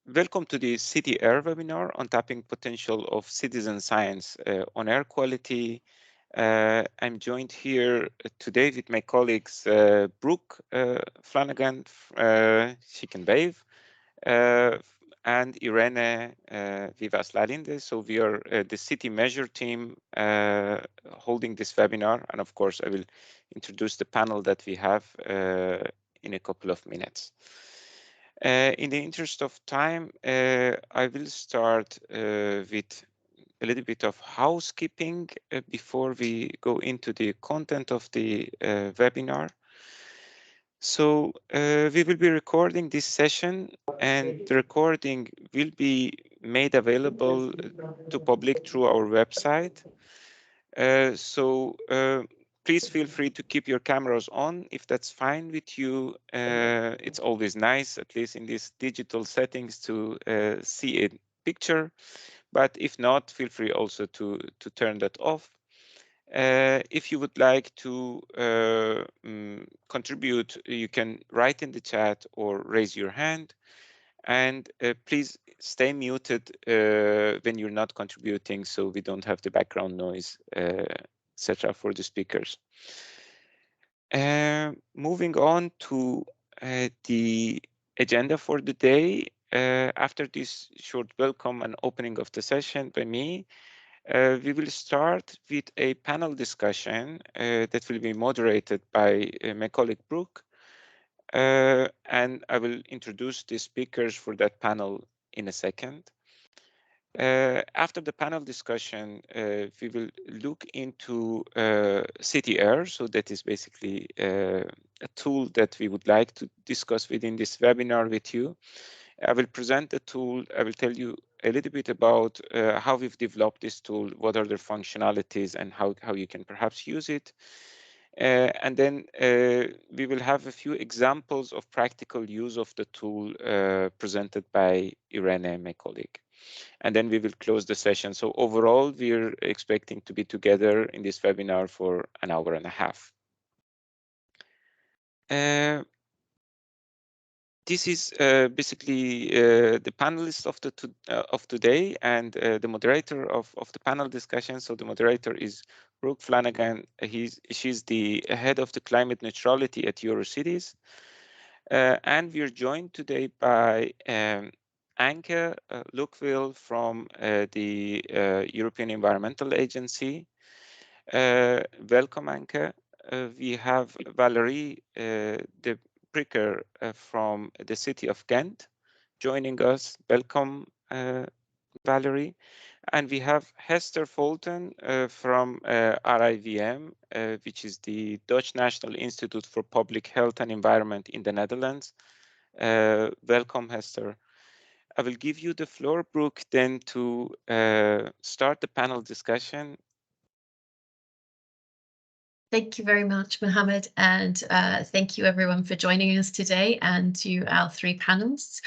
Welcome to the CitiAir webinar on tapping potential of citizen science on air quality. I'm joined here today with my colleagues Brooke Flanagan, she can wave, and Irene Vivas Lalinde. So we are the Citimeasure team holding this webinar, and of course I will introduce the panel that we have in a couple of minutes. In the interest of time, I will start with a little bit of housekeeping before we go into the content of the webinar. So we will be recording this session, and the recording will be made available to public through our website. Please feel free to keep your cameras on if that's fine with you. It's always nice, at least in these digital settings, to see a picture. But if not, feel free also to turn that off. If you would like to contribute, you can write in the chat or raise your hand. And please stay muted when you're not contributing, so we don't have the background noise, etc. for the speakers. Moving on to the agenda for the day. After this short welcome and opening of the session by me, we will start with a panel discussion that will be moderated by my colleague Brooke. And I will introduce the speakers for that panel in a second. After the panel discussion, we will look into CitiAir. So that is basically a tool that we would like to discuss within this webinar with you. I will present the tool. I will tell you a little bit about how we've developed this tool, what are their functionalities, and how you can perhaps use it. And then we will have a few examples of practical use of the tool presented by Irene, my colleague. And then we will close the session. So overall, we're expecting to be together in this webinar for an hour and a half. This is basically the panelists of today and the moderator of the panel discussion. So the moderator is Brooke Flanagan. She's the head of the climate neutrality at Eurocities. And we're joined today by Anke Lukwill from the European Environmental Agency. Welcome, Anke. We have Valerie de Pricker from the city of Ghent joining us. Welcome, Valerie. And we have Hester Fulton from RIVM, which is the Dutch National Institute for Public Health and Environment in the Netherlands. Welcome, Hester. I will give you the floor, Brooke, then to start the panel discussion. Thank you very much, Mohammed, and thank you everyone for joining us today and to our three panelists.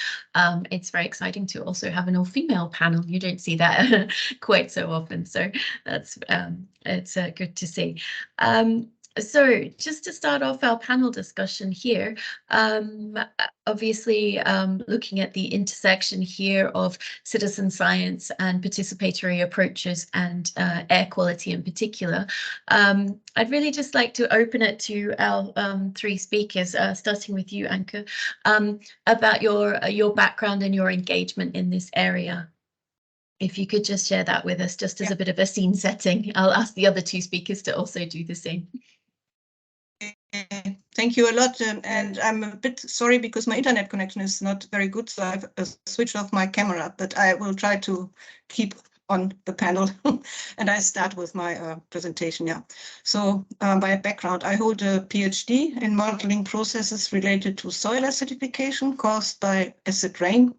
It's very exciting to also have an all-female panel. You don't see that quite so often, so that's it's good to see. So just to start off our panel discussion here, obviously looking at the intersection here of citizen science and participatory approaches and air quality in particular, I'd really just like to open it to our three speakers, starting with you, Anke, about your background and your engagement in this area. If you could just share that with us, just as a bit of a scene setting. I'll ask the other two speakers to also do the same. Thank you a lot, and I'm a bit sorry because my internet connection is not very good, so I've switched off my camera, but I will try to keep on the panel. And I start with my presentation. Yeah. So by background, I hold a PhD in modeling processes related to soil acidification caused by acid rain.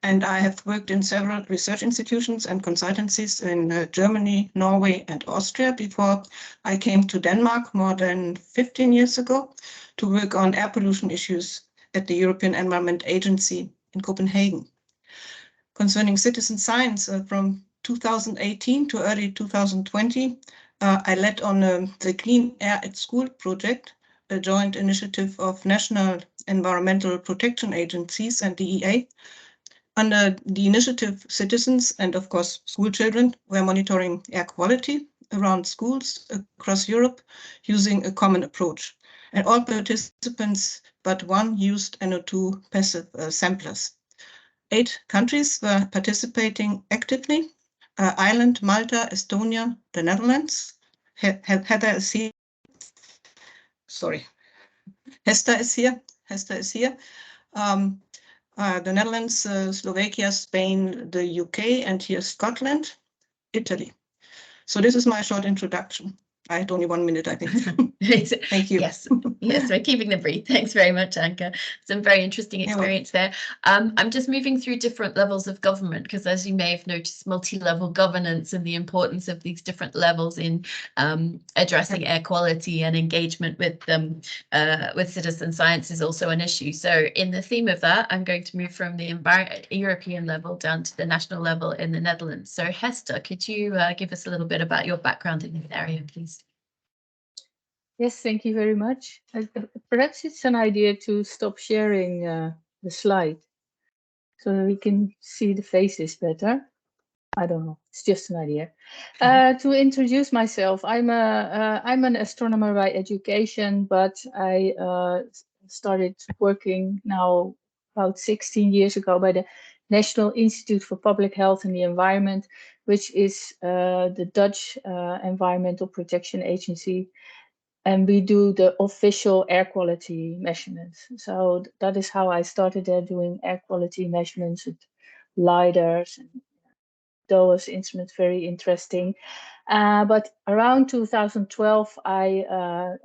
And I have worked in several research institutions and consultancies in Germany, Norway, and Austria before I came to Denmark more than 15 years ago to work on air pollution issues at the European Environment Agency in Copenhagen. Concerning citizen science, from 2018 to early 2020, I led on the Clean Air at School project, a joint initiative of national environmental protection agencies and DEA, Under the initiative, citizens and, of course, school children were monitoring air quality around schools across Europe using a common approach. And all participants but one used NO2 passive samplers. 8 countries were participating actively: Ireland, Malta, Estonia, the Netherlands. Heather is here. Sorry. Hester is here. The Netherlands, Slovakia, Spain, the UK, and here Scotland, Italy. So this is my short introduction. I had only 1 minute, I think. Thank you. Yes, we're keeping them brief. Thanks very much, Anke. Some very interesting experience there. I'm just moving through different levels of government because, as you may have noticed, multi-level governance and the importance of these different levels in addressing air quality and engagement with citizen science is also an issue. So in the theme of that, I'm going to move from the European level down to the national level in the Netherlands. So Hester, could you give us a little bit about your background in this area, please? Yes, thank you very much. Perhaps it's an idea to stop sharing the slide so that we can see the faces better. I don't know. It's just an idea. To introduce myself, I'm an astronomer by education, but I started working now about 16 years ago by the National Institute for Public Health and the Environment, which is the Dutch Environmental Protection Agency. And we do the official air quality measurements. So that is how I started there, doing air quality measurements with LiDARs and those instruments, very interesting. But around 2012, I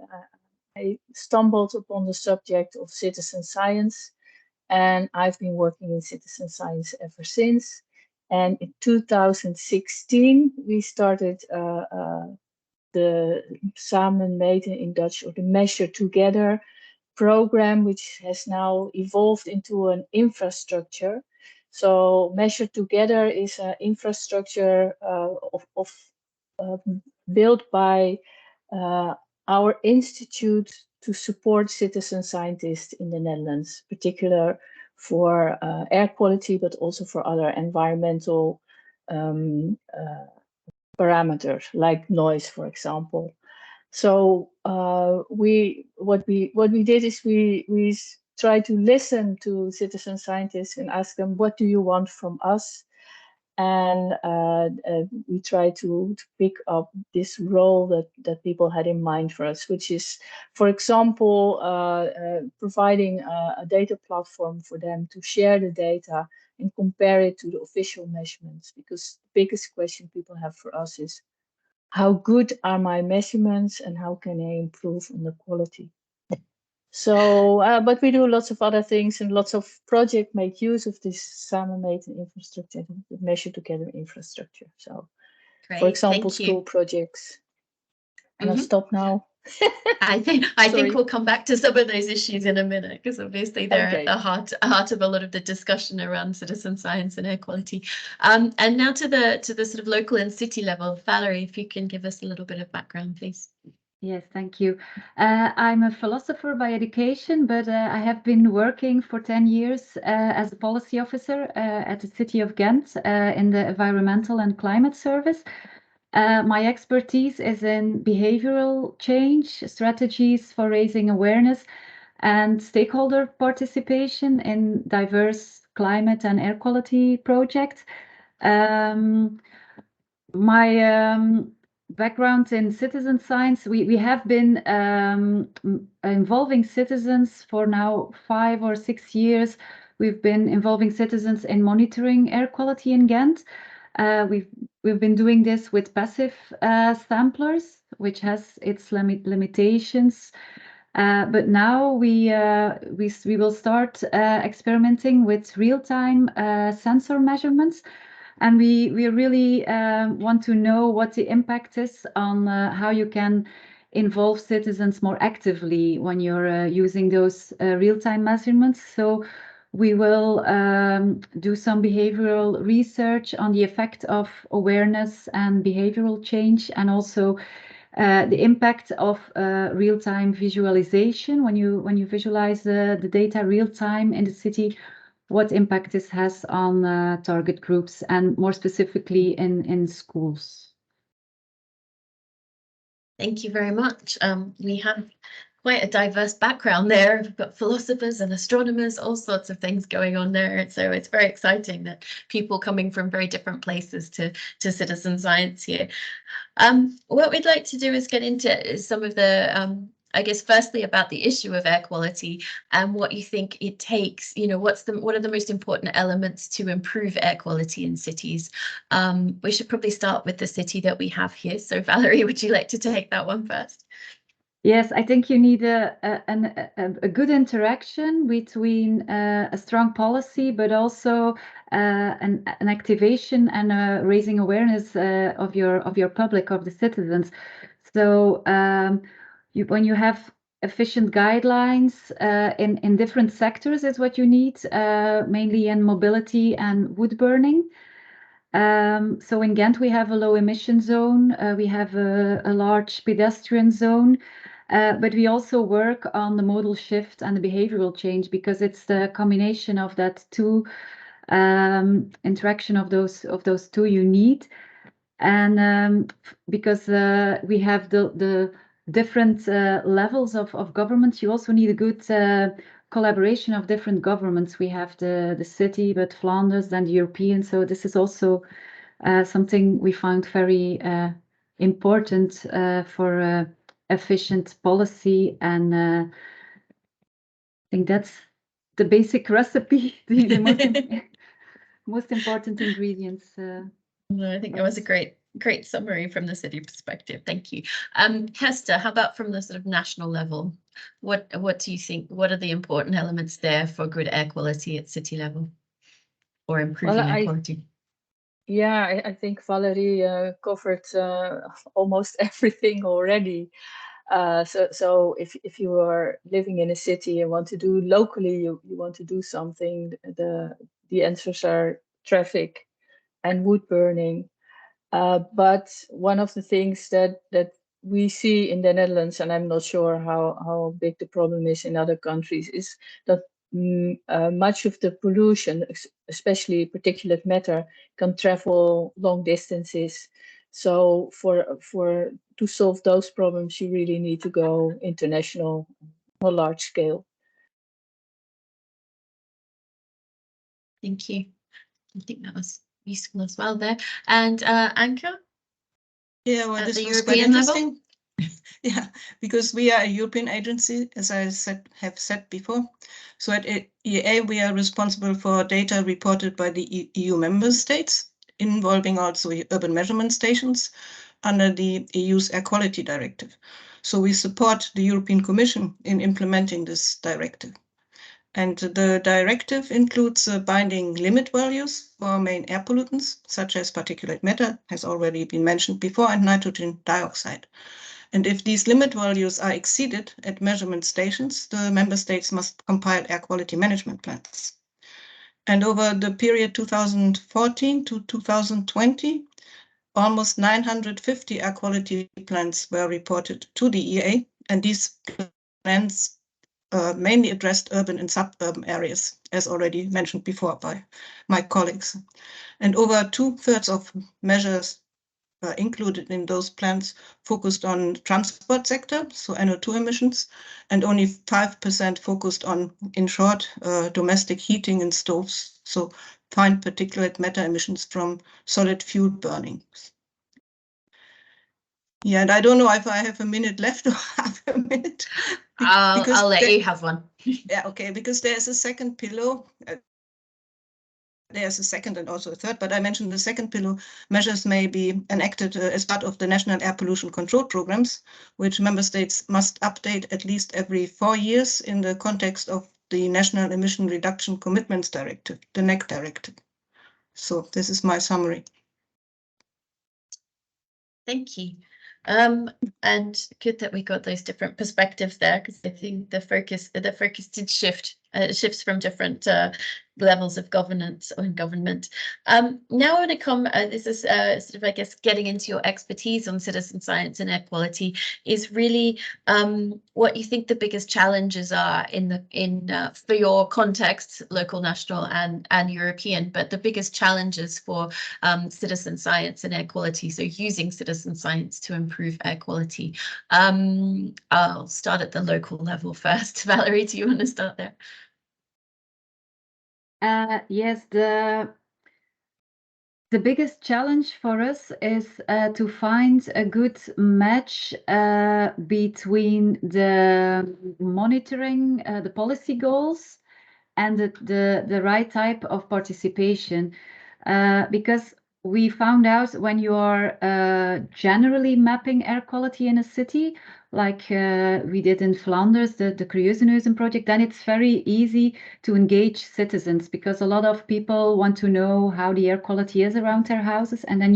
stumbled upon the subject of citizen science, and I've been working in citizen science ever since. And in 2016, we started the Samen Meten in Dutch, or the Measure Together program, which has now evolved into an infrastructure. So Measure Together is an infrastructure built by our institute to support citizen scientists in the Netherlands, particular for air quality, but also for other environmental parameters like noise, for example. So what we did is we try to listen to citizen scientists and ask them, what do you want from us? And we try to pick up this role that people had in mind for us, which is, for example, providing a data platform for them to share the data and compare it to the official measurements. Because the biggest question people have for us is, how good are my measurements and how can I improve on the quality? So, but we do lots of other things, and lots of projects make use of this Samen-Meten infrastructure, the Measure Together infrastructure. So, great, for example, school projects. And I'll stop now. I think we'll come back to some of those issues in a minute, because obviously they're at the heart of a lot of the discussion around citizen science and air quality. And now to the sort of local and city level. Valerie, if you can give us a little bit of background, please. Yes, thank you. I'm a philosopher by education, but I have been working for 10 years as a policy officer at the city of Ghent in the Environmental and Climate Service. My expertise is in behavioral change, strategies for raising awareness and stakeholder participation in diverse climate and air quality projects. My background in citizen science, we have been involving citizens for now 5 or 6 years. We've been involving citizens in monitoring air quality in Ghent. We've been doing this with passive samplers, which has its limitations. But now we will start experimenting with real-time sensor measurements. And we really want to know what the impact is on how you can involve citizens more actively when you're using those real-time measurements. So we will do some behavioral research on the effect of awareness and behavioral change, and also the impact of real-time visualization when you visualize the data real-time in the city. what impact this has on target groups and more specifically in schools. Thank you very much. We have quite a diverse background there. We've got philosophers and astronomers, all sorts of things going on there. So it's very exciting that people coming from very different places to citizen science here. What we'd like to do is get into some of the, I guess, firstly about the issue of air quality and what you think it takes, you know, what are the most important elements to improve air quality in cities? We should probably start with the city that we have here. So Valerie, would you like to take that one first? Yes, I think you need a good interaction between a strong policy, but also an activation and raising awareness of your public, of the citizens. So when you have efficient guidelines in different sectors is what you need, mainly in mobility and wood burning. So in Ghent, we have a low emission zone. We have a large pedestrian zone. But we also work on the modal shift and the behavioral change, because it's the combination of that two interaction of those two you need. And because we have the different levels of governments, you also need a good collaboration of different governments. We have the city, but Flanders and the European. So this is also something we found very important for efficient policy, and I think that's the basic recipe, the most important ingredients. I think that was a great summary from the city perspective. Thank you. Hester, how about from the sort of national level? What do you think? What are the important elements there for good air quality at city level, or improving air quality? Yeah, I think Valerie covered almost everything already. So if you are living in a city and want to do locally, you want to do something, the answers are traffic and wood burning. But one of the things that we see in the Netherlands, and I'm not sure how big the problem is in other countries, is that much of the pollution, especially particulate matter, can travel long distances. So to solve those problems, you really need to go international or large scale. Thank you. I think that was useful as well there. And Anke? Yeah, well, this was quite interesting. Yeah, because we are a European agency, as I have said before. So at EA, we are responsible for data reported by the EU member states, involving also urban measurement stations under the EU's Air Quality Directive. So we support the European Commission in implementing this directive. And the directive includes binding limit values for main air pollutants, such as particulate matter, has already been mentioned before, and nitrogen dioxide. And if these limit values are exceeded at measurement stations, the member states must compile air quality management plans. And over the period 2014 to 2020, almost 950 air quality plans were reported to the EA, and these plans mainly addressed urban and suburban areas, as already mentioned before by my colleagues. And over 2/3 of measures included in those plans focused on transport sector, so NO2 emissions, and only 5% focused on, in short, domestic heating and stoves, so fine particulate matter emissions from solid fuel burning. Yeah, and I don't know if I have a minute left or half a minute. I'll let you have one. Yeah, okay, because there's a second pillar. There's a second and also a third, but I mentioned the second pillar. Measures may be enacted as part of the national air pollution control programs, which member states must update at least every 4 years in the context of the National Emission Reduction Commitments Directive, the NEC directive. So this is my summary. Thank you. And good that we got those different perspectives there, because I think the focus did shift shifts from different levels of governance or in government. Now I want to come, this is sort of, I guess, getting into your expertise on citizen science and air quality, is really what you think the biggest challenges are for your context, local, national and European, but the biggest challenges for citizen science and air quality, so using citizen science to improve air quality. I'll start at the local level first. Valerie, do you want to start there? Yes, the biggest challenge for us is to find a good match between the monitoring, the policy goals, and the right type of participation, because we found out when you are generally mapping air quality in a city, like we did in Flanders, the Curieuzenhuizen project, then it's very easy to engage citizens, because a lot of people want to know how the air quality is around their houses, and then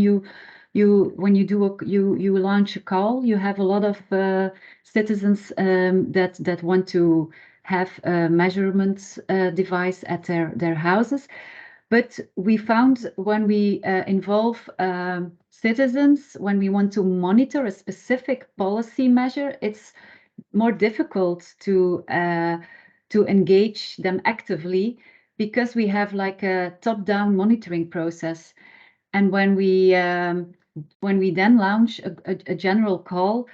when you launch a call, you have a lot of citizens that want to have a measurement device at their houses. But we found when we involve citizens, when we want to monitor a specific policy measure, it's more difficult to engage them actively, because we have like a top-down monitoring process. And when we then launch a general call,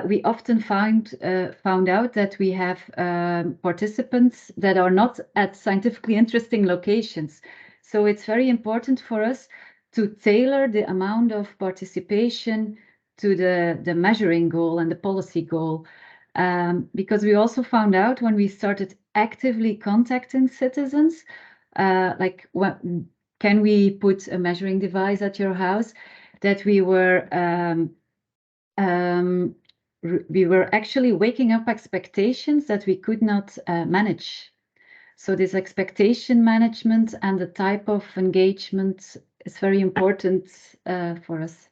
we often found out that we have participants that are not at scientifically interesting locations. So it's very important for us to tailor the amount of participation to the measuring goal and the policy goal. Because we also found out when we started actively contacting citizens, can we put a measuring device at your house, that we were actually waking up expectations that we could not manage. So this expectation management and the type of engagement is very important for us.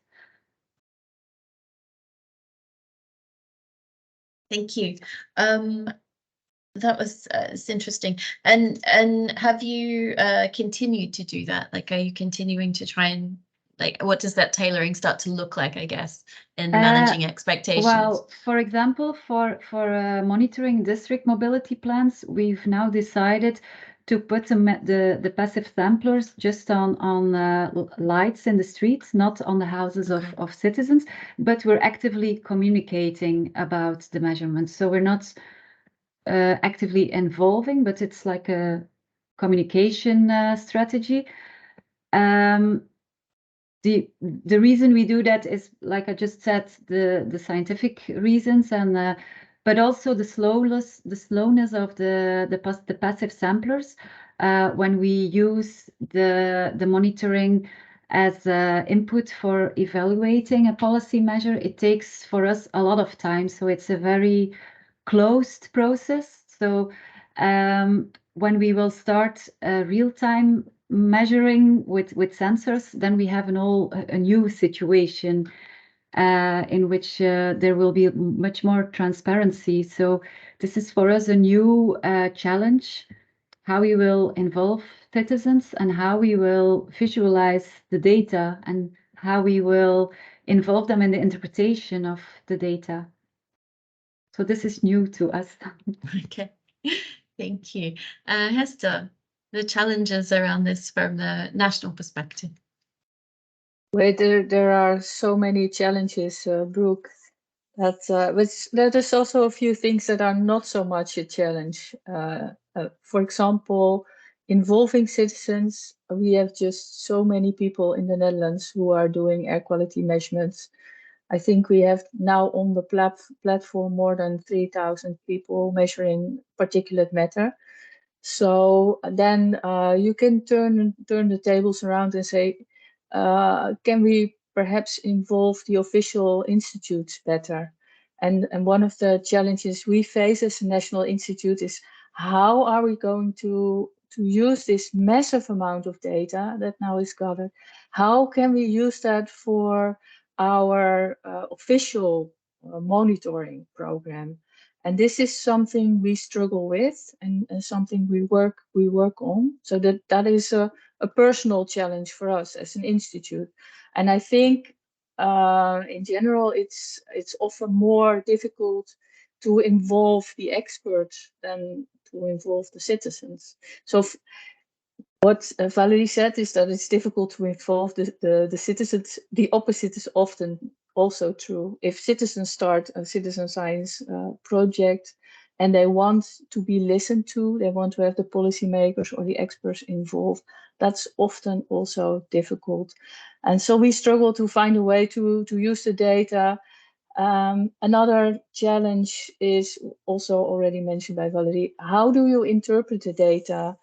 Thank you. That was it's interesting. And have you continued to do that? Like, are you continuing to try and, like, what does that tailoring start to look like, I guess, in managing expectations? Well, for example, for monitoring district mobility plans, we've now decided to put the passive samplers just on lights in the streets, not on the houses of citizens, but we're actively communicating about the measurements. So we're not actively involving, but it's like a communication strategy. The reason we do that is, like I just said, the scientific reasons, and but also the slowness of the passive samplers. When we use the monitoring as input for evaluating a policy measure, it takes for us a lot of time. So it's a very closed process. So when we will start real-time measuring with sensors, then we have a new situation in which there will be much more transparency. So this is for us a new challenge, how we will involve citizens and how we will visualize the data and how we will involve them in the interpretation of the data. So this is new to us. Okay, thank you. Hester, the challenges around this from the national perspective. Wait, there are so many challenges, Brooke, but there's also a few things that are not so much a challenge. For example, involving citizens. We have just so many people in the Netherlands who are doing air quality measurements. I think we have now on the platform more than 3,000 people measuring particulate matter. So then you can turn the tables around and say, can we perhaps involve the official institutes better? And one of the challenges we face as a national institute is, how are we going to use this massive amount of data that now is gathered? How can we use that for our official monitoring program? And this is something we struggle with, and something we work on. So that is a personal challenge for us as an institute. And I think in general, it's often more difficult to involve the experts than to involve the citizens. So what Valerie said is that it's difficult to involve the citizens. The opposite is often also true. If citizens start a citizen science project and they want to be listened to, they want to have the policymakers or the experts involved, that's often also difficult. And so we struggle to find a way to use the data. Another challenge is also already mentioned by Valerie. How do you interpret the data?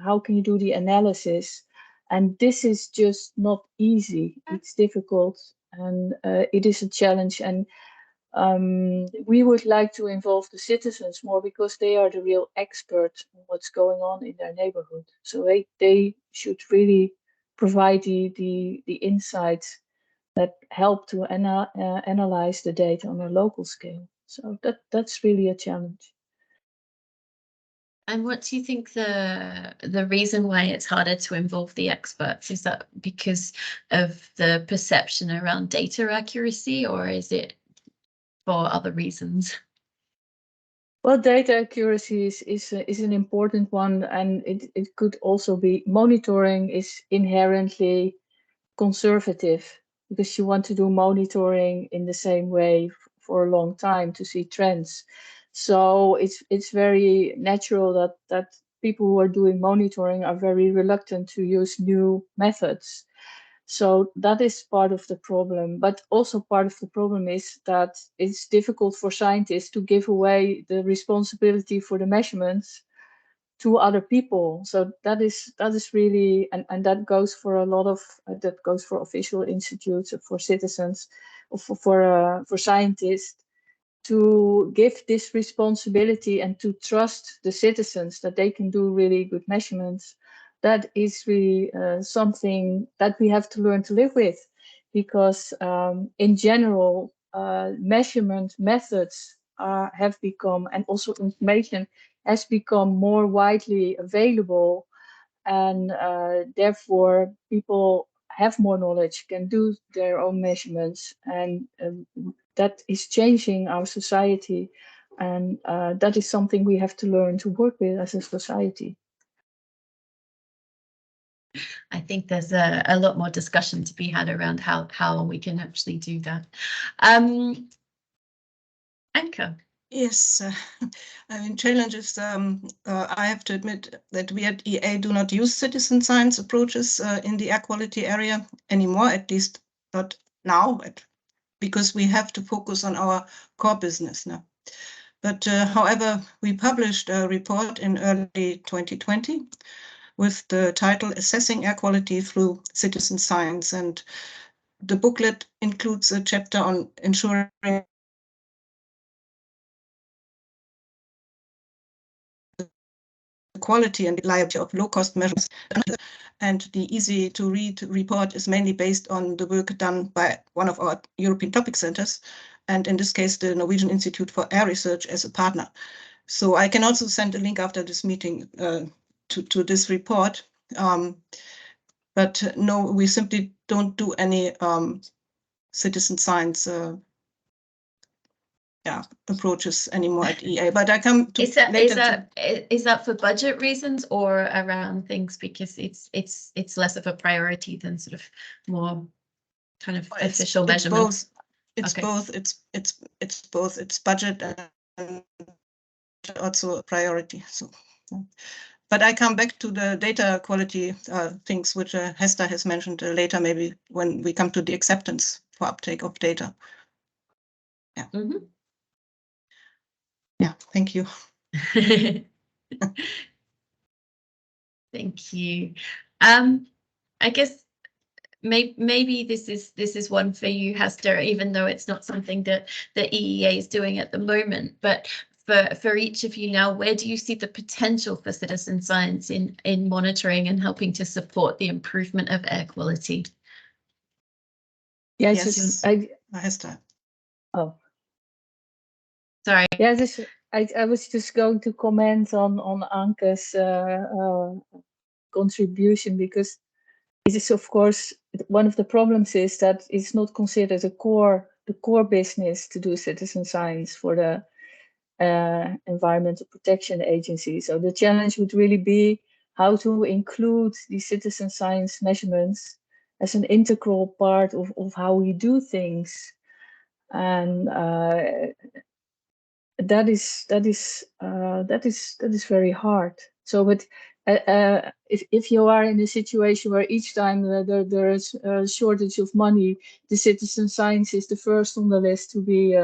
How can you do the analysis? And this is just not easy. It's difficult, and it is a challenge. And we would like to involve the citizens more, because they are the real experts on what's going on in their neighborhood. So they should really provide the insights that help to analyze the data on a local scale. So that's really a challenge. And what do you think the reason why it's harder to involve the experts? Is that because of the perception around data accuracy, or is it for other reasons? Well, data accuracy is an important one, and it could also be monitoring is inherently conservative, because you want to do monitoring in the same way for a long time to see trends. So it's very natural that people who are doing monitoring are very reluctant to use new methods. So that is part of the problem. But also part of the problem is that it's difficult for scientists to give away the responsibility for the measurements to other people. So that is really, and that goes for a lot of, that goes for official institutes, for citizens, or for scientists, to give this responsibility and to trust the citizens that they can do really good measurements. That is really something that we have to learn to live with, because in general, measurement methods have become, and also information has become more widely available, and therefore people have more knowledge, can do their own measurements, and that is changing our society, and that is something we have to learn to work with as a society. I think there's a lot more discussion to be had around how we can actually do that. Anke. Yes, I mean, challenges. I have to admit that we at EA do not use citizen science approaches in the air quality area anymore, at least not now, because we have to focus on our core business now. But however, we published a report in early 2020 with the title Assessing Air Quality Through Citizen Science. And the booklet includes a chapter on ensuring quality and reliability of low-cost measures. And the easy-to-read report is mainly based on the work done by one of our European topic centers, and in this case, the Norwegian Institute for Air Research as a partner. So I can also send a link after this meeting to this report. But no, we simply don't do any citizen science approaches anymore at EA. But I come to is that for budget reasons or around things because it's less of a priority than sort of more kind of official measurements? It's both. It's both. It's budget and also a priority. So, but I come back to the data quality things which Hester has mentioned later, maybe when we come to the acceptance for uptake of data. Yeah. Mm-hmm. Yeah. Thank you. Thank you. I guess maybe this is one for you, Hester, even though it's not something that the EEA is doing at the moment. But for each of you now, where do you see the potential for citizen science in monitoring and helping to support the improvement of air quality? Yes, Hester. Oh. Sorry. Yeah, I was just going to comment on Anke's contribution, because it is, of course, one of the problems is that it's not considered the core business to do citizen science for the Environmental Protection Agency. So the challenge would really be how to include the citizen science measurements as an integral part of how we do things. And that is very hard. So, but if you are in a situation where each time there is a shortage of money, the citizen science is the first on the list to be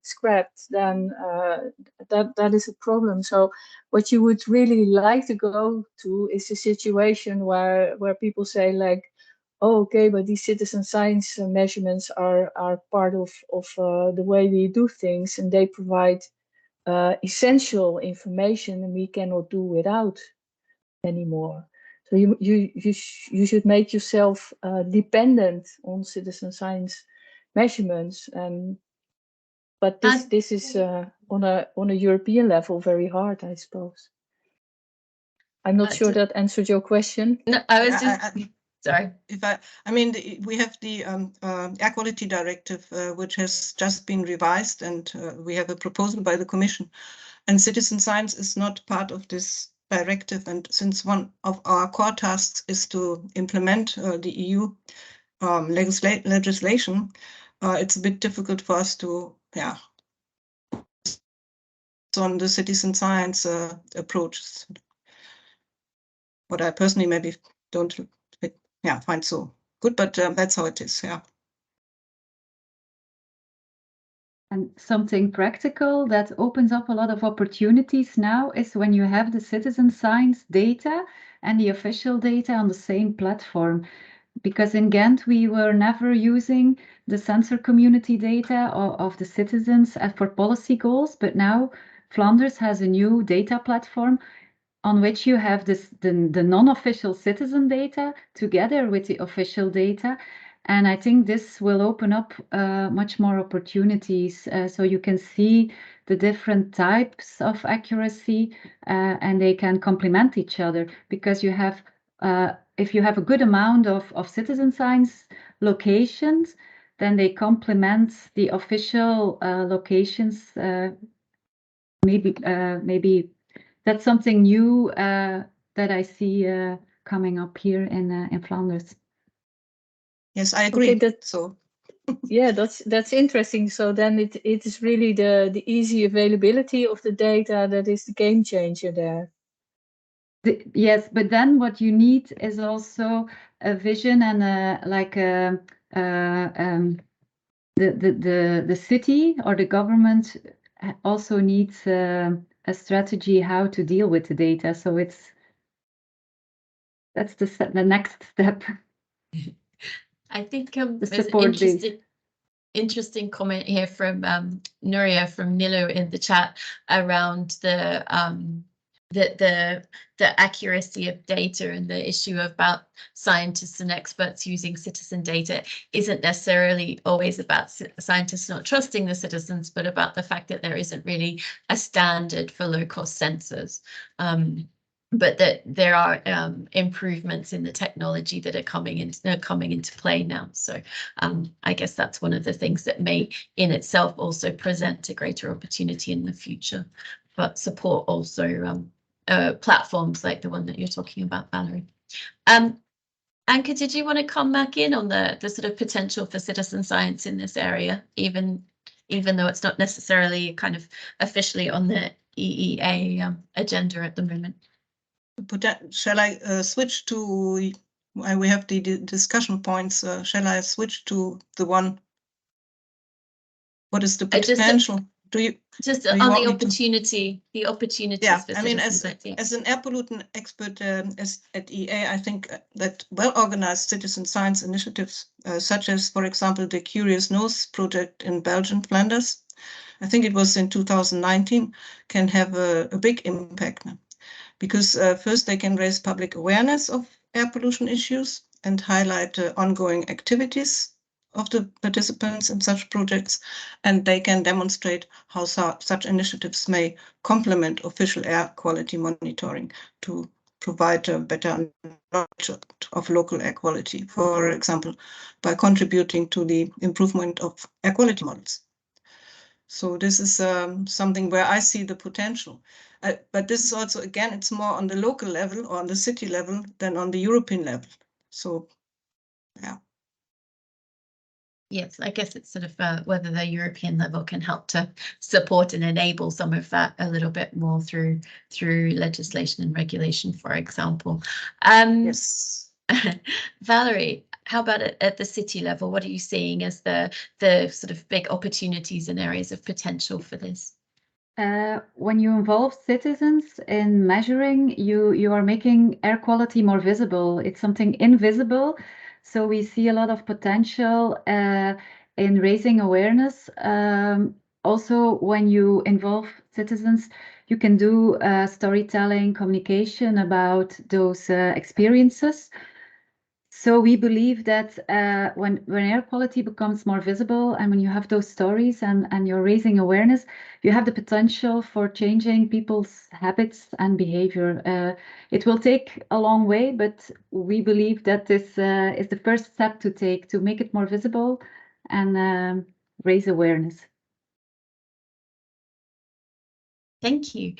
scrapped, then that is a problem. So, what you would really like to go to is a situation where people say, like, oh, okay, but these citizen science measurements are part of the way we do things, and they provide essential information, and we cannot do without anymore. So you should make yourself dependent on citizen science measurements. But this is on a European level very hard, I suppose. I'm not sure that answered your question. No, I was just sorry. I mean, we have the Air Quality Directive, which has just been revised, and we have a proposal by the Commission. And citizen science is not part of this directive. And since one of our core tasks is to implement the EU legislation, it's a bit difficult for us to, on the citizen science approaches. What I personally maybe don't find so good, but that's how it is. And something practical that opens up a lot of opportunities now is when you have the citizen science data and the official data on the same platform. Because in Ghent, we were never using the sensor community data of the citizens for policy goals, but now Flanders has a new data platform on which you have the non-official citizen data together with the official data. And I think this will open up much more opportunities. So you can see the different types of accuracy and they can complement each other, because you have, if you have a good amount of citizen science locations, then they complement the official locations. Maybe that's something new that I see coming up here in Flanders. Yes, I agree. Okay, so yeah, that's interesting. So then it is really the easy availability of the data that is the game changer there. Yes, but then what you need is also a vision and the city or the government also needs a strategy how to deal with the data. So that's the next step. I think there's an interesting comment here from Nuria from Nilo in the chat around the accuracy of data, and the issue about scientists and experts using citizen data isn't necessarily always about scientists not trusting the citizens, but about the fact that there isn't really a standard for low-cost sensors. But that there are improvements in the technology that are coming into play now. So I guess that's one of the things that may in itself also present a greater opportunity in the future, but support also platforms like the one that you're talking about, Valerie. Anke, did you want to come back in on the sort of potential for citizen science in this area, even though it's not necessarily kind of officially on the EEA agenda at the moment? Shall I switch to, we have the discussion points, shall I switch to the one, what is the potential? Do you on the opportunity, the opportunities? Yeah, for I mean, citizens, as an air pollutant expert at EA, I think that well-organized citizen science initiatives, such as, for example, the Curious Nose project in Belgium, Flanders, I think it was in 2019, can have a big impact. Because first they can raise public awareness of air pollution issues and highlight ongoing activities of the participants in such projects, and they can demonstrate how such initiatives may complement official air quality monitoring to provide a better knowledge of local air quality, for example, by contributing to the improvement of air quality models. So this is something where I see the potential. But this is also, again, it's more on the local level or on the city level than on the European level. So, yeah. Yes, I guess it's sort of whether the European level can help to support and enable some of that a little bit more through legislation and regulation, for example. Yes. Valerie, how about at the city level? What are you seeing as the sort of big opportunities and areas of potential for this? When you involve citizens in measuring, you are making air quality more visible. It's something invisible. So we see a lot of potential in raising awareness. Also, when you involve citizens, you can do storytelling, communication about those experiences. So we believe that when air quality becomes more visible and when you have those stories and you're raising awareness, you have the potential for changing people's habits and behavior. It will take a long way, but we believe that this is the first step to take to make it more visible and raise awareness. Thank you.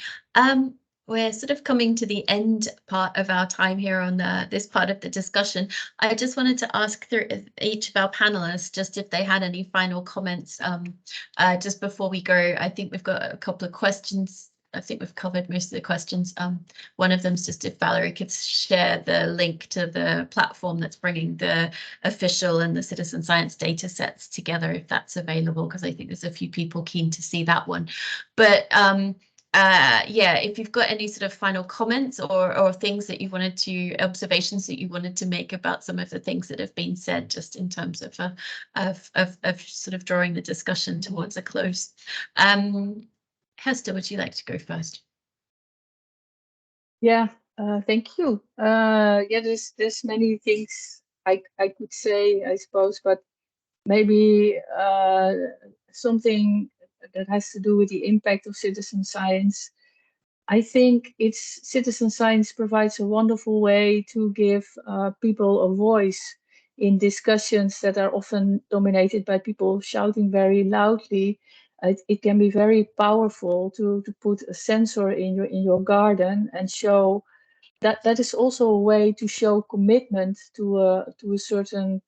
We're sort of coming to the end part of our time here on this part of the discussion. I just wanted to ask through each of our panelists just if they had any final comments just before we go. I think we've got a couple of questions. I think we've covered most of the questions. One of them is just if Valerie could share the link to the platform that's bringing the official and the citizen science data sets together, if that's available, because I think there's a few people keen to see that one. But yeah, if you've got any sort of final comments or things that you wanted to, observations that you wanted to make about some of the things that have been said, just in terms of sort of drawing the discussion towards a close. Hester, would you like to go first? Yeah, thank you. Yeah, there's many things I could say, I suppose, but maybe something that has to do with the impact of citizen science. I think citizen science provides a wonderful way to give people a voice in discussions that are often dominated by people shouting very loudly. It can be very powerful to put a sensor in your garden and show that is also a way to show commitment to a certain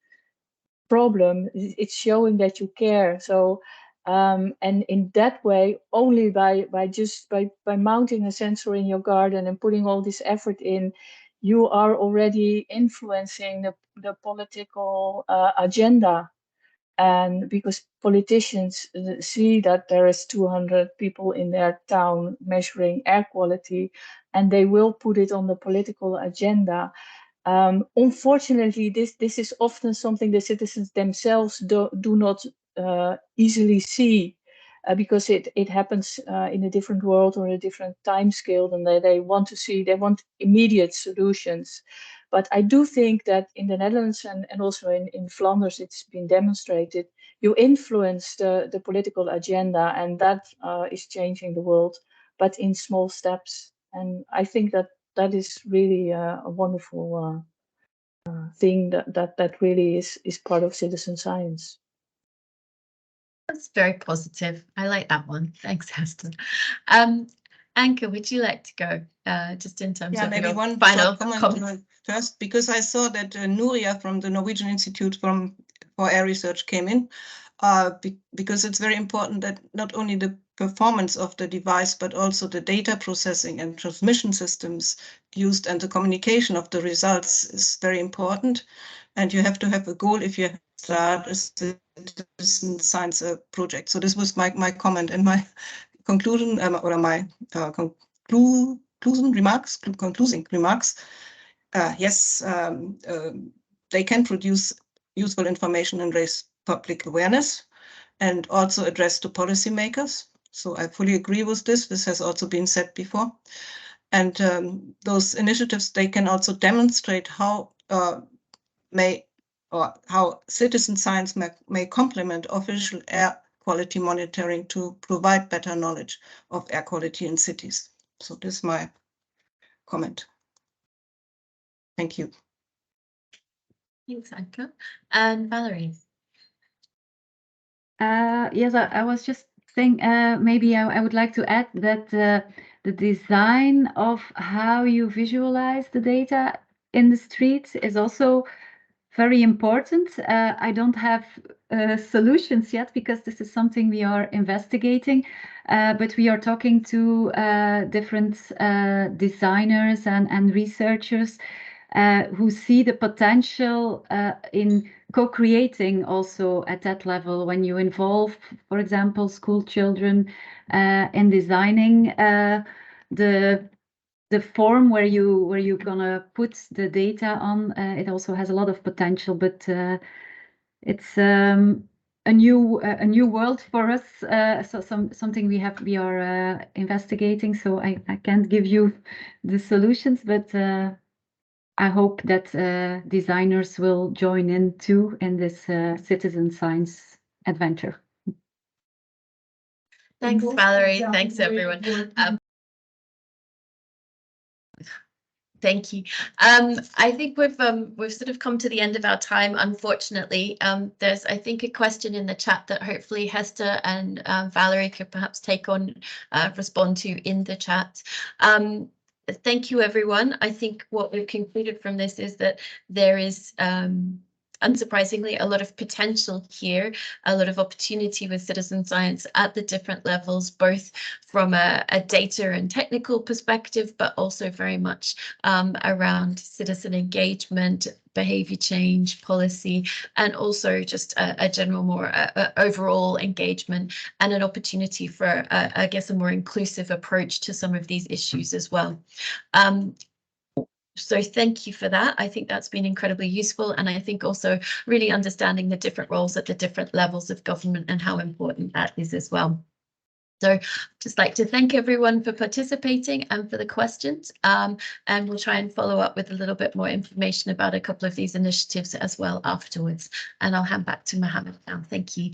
problem. It's showing that you care. So and in that way, only by mounting a sensor in your garden and putting all this effort in, you are already influencing the political agenda. And because politicians see that there is 200 people in their town measuring air quality, and they will put it on the political agenda. Unfortunately, this is often something the citizens themselves do not easily see, because it happens in a different world or a different time scale than they want want immediate solutions. But I do think that in the Netherlands and also in Flanders, it's been demonstrated, you influence the political agenda, and that is changing the world, but in small steps. And I think that is really a wonderful thing that really is part of citizen science. That's very positive. I like that one. Thanks, Hester. Anke, would you like to go just in terms of maybe your one final comment first, because I saw that Nuria from the Norwegian Institute for Air Research came in, because it's very important that not only the performance of the device, but also the data processing and transmission systems used and the communication of the results is very important. And you have to have a goal if you start a citizen science project. So this was my comment and my conclusion, or my concluding remarks. Yes, they can produce useful information and raise public awareness, and also address to policymakers. So I fully agree with this. This has also been said before. And those initiatives, they can also demonstrate how may or how citizen science may complement official air quality monitoring to provide better knowledge of air quality in cities. So this is my comment. Thank you. Thanks, Anke. And Valerie. Yes, I was just saying, maybe I would like to add that the design of how you visualize the data in the streets is also very important. I don't have solutions yet because this is something we are investigating, but we are talking to different designers and researchers who see the potential in co-creating also at that level when you involve, for example, school children in designing the form where you're gonna put the data on. It also has a lot of potential, but it's a new world for us. So something we are investigating. So I can't give you the solutions, but I hope that designers will join in too in this citizen science adventure. Thanks, Valerie. Thanks, everyone. Thank you. I think we've sort of come to the end of our time, unfortunately. There's, I think, a question in the chat that hopefully Hester and Valerie could perhaps take on, respond to in the chat. Thank you, everyone. I think what we've concluded from this is that there is unsurprisingly, a lot of potential here, a lot of opportunity with citizen science at the different levels, both from a data and technical perspective, but also very much around citizen engagement, behavior change, policy, and also just a general more overall engagement and an opportunity for, I guess, a more inclusive approach to some of these issues as well. So thank you for that. I think that's been incredibly useful. And I think also really understanding the different roles at the different levels of government and how important that is as well. So I'd just like to thank everyone for participating and for the questions. And we'll try and follow up with a little bit more information about a couple of these initiatives as well afterwards. And I'll hand back to Mohammed now. Thank you.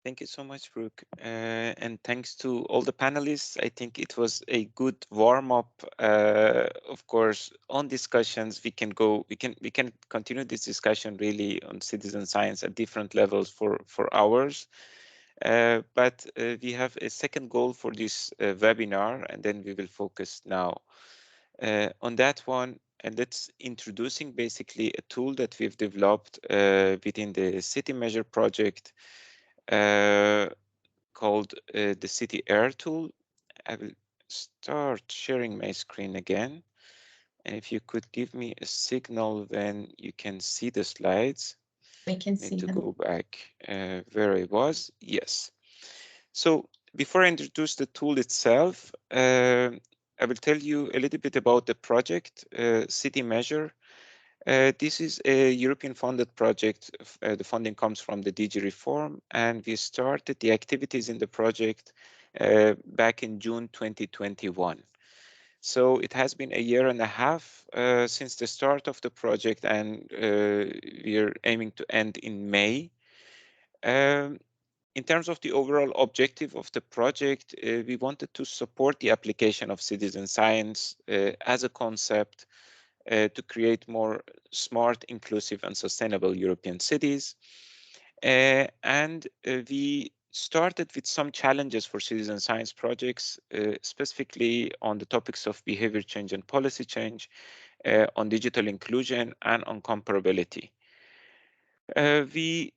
Thank you so much, Brooke, and thanks to all the panelists. I think it was a good warm-up. Of course, on discussions, we can continue this discussion really on citizen science at different levels for hours. But we have a second goal for this webinar, and then we will focus now on that one. And that's introducing basically a tool that we've developed within the Citimeasure project, called the CitiAir tool. I will start sharing my screen again. And if you could give me a signal when you can see the slides. We can see to them. go back where I was. Yes. So before I introduce the tool itself, I will tell you a little bit about the project, Citimeasure. This is a European funded project. The funding comes from the DG Reform, and we started the activities in the project back in June 2021. So it has been a year and a half since the start of the project, and we are aiming to end in May. In terms of the overall objective of the project, we wanted to support the application of citizen science as a concept to create more smart, inclusive, and sustainable European cities. And we started with some challenges for citizen science projects, specifically on the topics of behavior change and policy change, on digital inclusion, and on comparability. We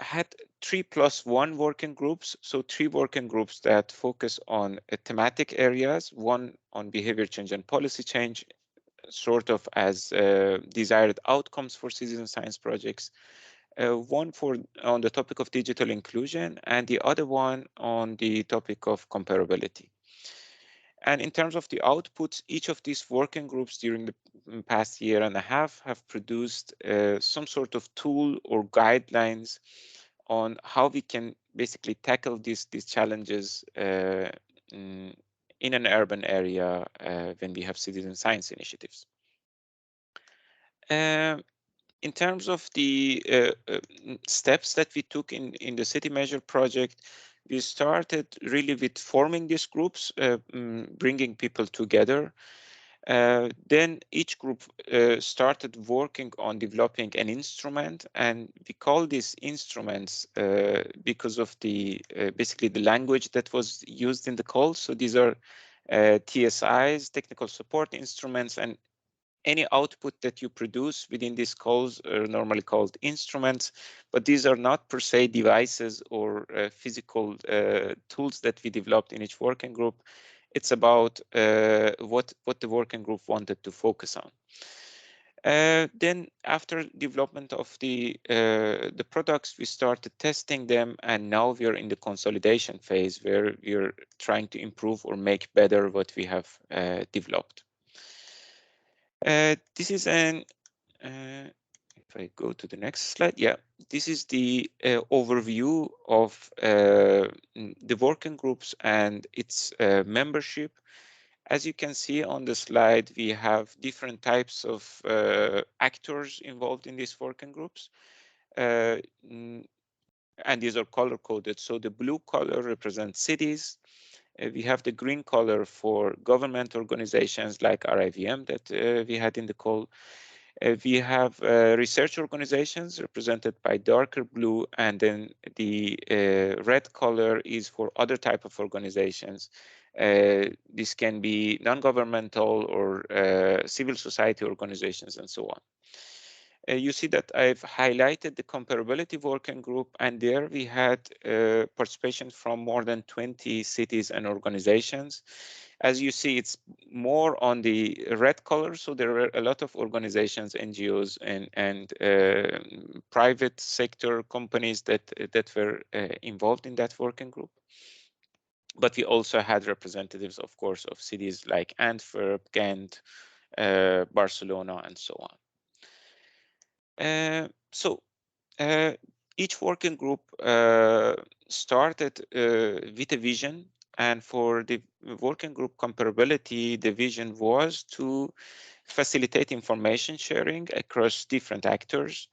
had 3+1 working groups, so 3 working groups that focus on thematic areas, one on behavior change and policy change, sort of as desired outcomes for citizen science projects, one on the topic of digital inclusion, and the other one on the topic of comparability. And in terms of the outputs, each of these working groups during the past year and a half have produced some sort of tool or guidelines on how we can basically tackle these challenges in an urban area when we have citizen science initiatives. in terms of the steps that we took in the Citimeasure project, we started really with forming these groups, bringing people together. Then each group started working on developing an instrument, and we call these instruments because of the basically the language that was used in the call. So these are TSIs, technical support instruments, and any output that you produce within these calls are normally called instruments, but these are not per se devices or physical tools that we developed in each working group. It's about what the working group wanted to focus on. Then after development of the products, we started testing them, and now we are in the consolidation phase where we are trying to improve or make better what we have developed. This is an, if I go to the next slide, yeah, this is the overview of the working groups and its membership. As you can see on the slide, we have different types of actors involved in these working groups. And these are color coded. So the blue color represents cities. We have the green color for government organizations like RIVM that we had in the call. We have research organizations represented by darker blue, and then the red color is for other type of organizations. This can be non-governmental or civil society organizations and so on. You see that I've highlighted the comparability working group, and there we had participation from more than 20 cities and organizations. As you see, it's more on the red color, so there were a lot of organizations, NGOs, and private sector companies that were involved in that working group. But we also had representatives, of course, of cities like Antwerp, Ghent, Barcelona, and so on. So each working group started with a vision, and for the working group comparability, the vision was to facilitate information sharing across different actors.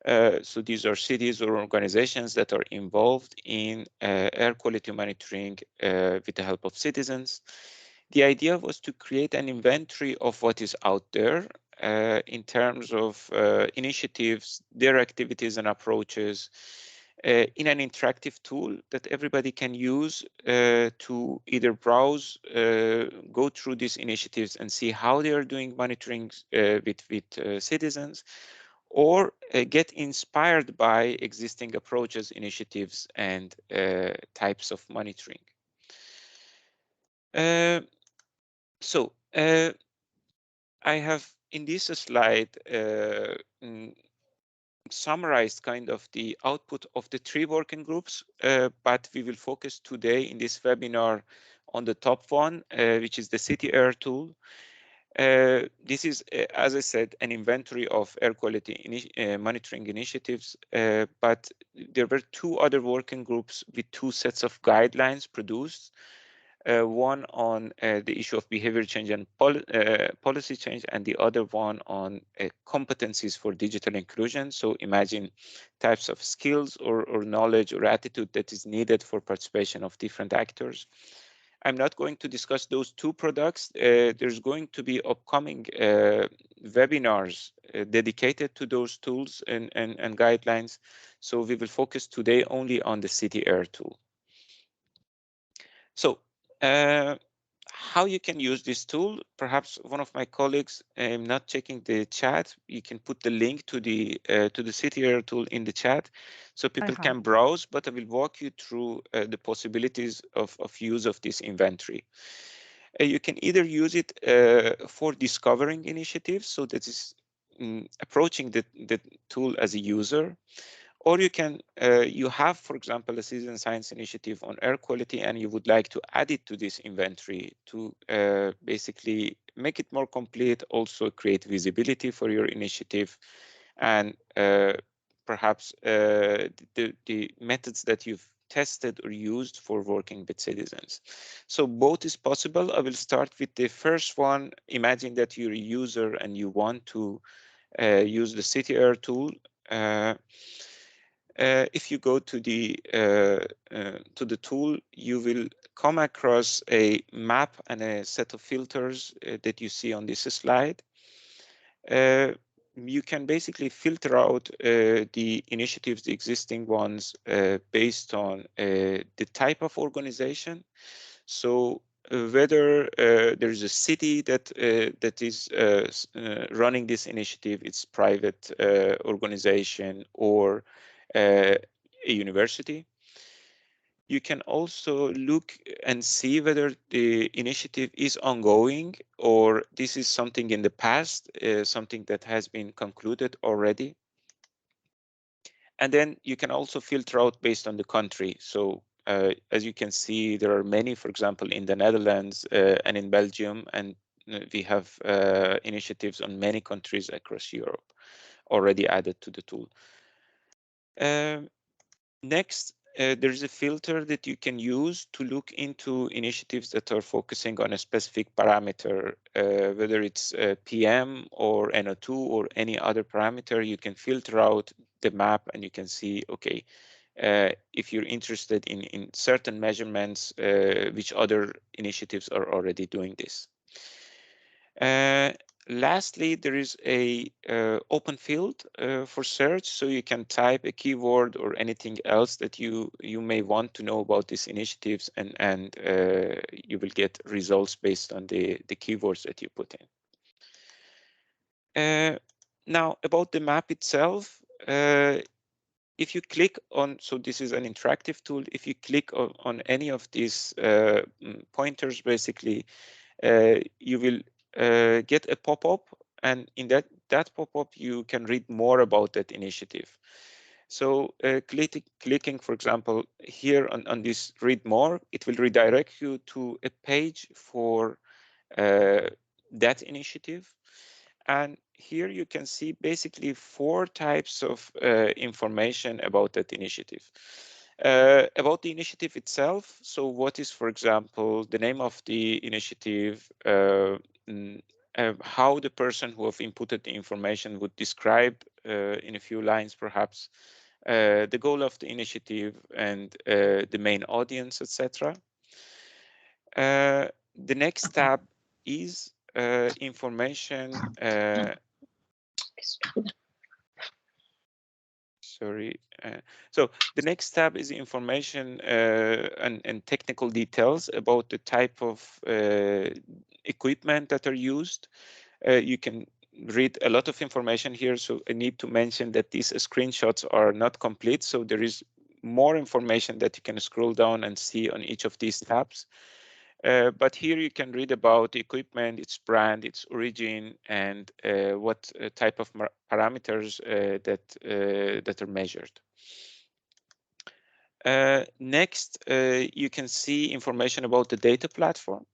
So these are cities or organizations that are involved in air quality monitoring with the help of citizens. The idea was to create an inventory of what is out there in terms of initiatives, their activities and approaches in an interactive tool that everybody can use to either browse, go through these initiatives and see how they are doing monitoring with citizens, or get inspired by existing approaches, initiatives, and types of monitoring. So I have in this slide summarized kind of the output of the 3 working groups, but we will focus today in this webinar on the top one, which is the CitiAir tool. This is, as I said, an inventory of air quality monitoring initiatives, but there were 2 other working groups with 2 sets of guidelines produced. One on the issue of behavior change and policy change, and the other one on competencies for digital inclusion. So imagine types of skills or knowledge or attitude that is needed for participation of different actors. I'm not going to discuss those 2 products. There's going to be upcoming webinars dedicated to those tools and guidelines. So we will focus today only on the CitiAir tool. So how you can use this tool? Perhaps one of my colleagues, I'm not checking the chat. You can put the link to the CitiAir tool in the chat, so people can browse. But I will walk you through the possibilities of use of this inventory. You can either use it for discovering initiatives, so that is approaching the tool as a user. Or you can, you have, for example, a citizen science initiative on air quality, and you would like to add it to this inventory to basically make it more complete, also create visibility for your initiative, and perhaps the methods that you've tested or used for working with citizens. So both is possible. I will start with the first one. Imagine that you're a user and you want to use the CitiAir tool. If you go to the tool, you will come across a map and a set of filters that you see on this slide. You can basically filter out the initiatives, the existing ones, based on the type of organization. So whether there's a city that is running this initiative, it's private organization, or a university. You can also look and see whether the initiative is ongoing or this is something in the past, something that has been concluded already. And then you can also filter out based on the country. So as you can see, there are many, for example, in the Netherlands and in Belgium, and we have initiatives on many countries across Europe already added to the tool. Next, there's a filter that you can use to look into initiatives that are focusing on a specific parameter, whether it's PM or NO2 or any other parameter. You can filter out the map and you can see, okay, if you're interested in certain measurements, which other initiatives are already doing this. Lastly, there is a open field for search, so you can type a keyword or anything else that you may want to know about these initiatives, and you will get results based on the keywords that you put in. Now, about the map itself, if you click on, so this is an interactive tool, if you click on any of these pointers, basically, you will get a pop-up, and in that pop-up you can read more about that initiative. So clicking, for example, here on this read more, it will redirect you to a page for that initiative. And here you can see basically 4 types of information about that initiative. About the initiative itself, so what is, for example, the name of the initiative, how the person who have inputted the information would describe in a few lines perhaps the goal of the initiative and the main audience, etc. The next tab is information. Sorry. So the next tab is information and technical details about the type of equipment that are used. You can read a lot of information here, so I need to mention that these screenshots are not complete, so there is more information that you can scroll down and see on each of these tabs. But here you can read about the equipment, its brand, its origin, and what type of parameters that are measured. Next, you can see information about the data platform.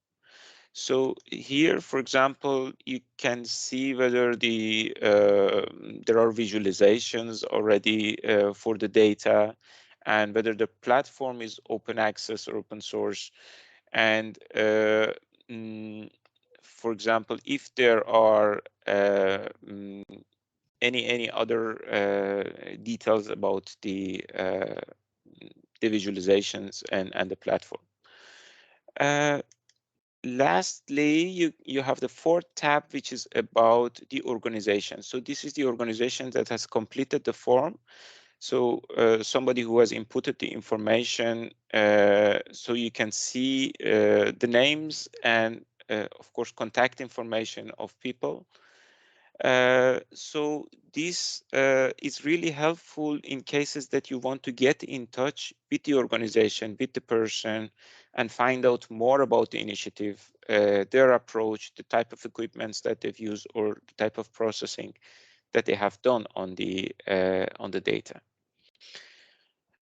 So here, for example, you can see whether there are visualizations already for the data, and whether the platform is open access or open source. And for example, if there are any other details about the visualizations and the platform. Lastly, you have the 4th tab, which is about the organization. So this is the organization that has completed the form. So somebody who has inputted the information, so you can see the names and of course contact information of people. So this is really helpful in cases that you want to get in touch with the organization, with the person, and find out more about the initiative, their approach, the type of equipments that they've used, or the type of processing that they have done on the data.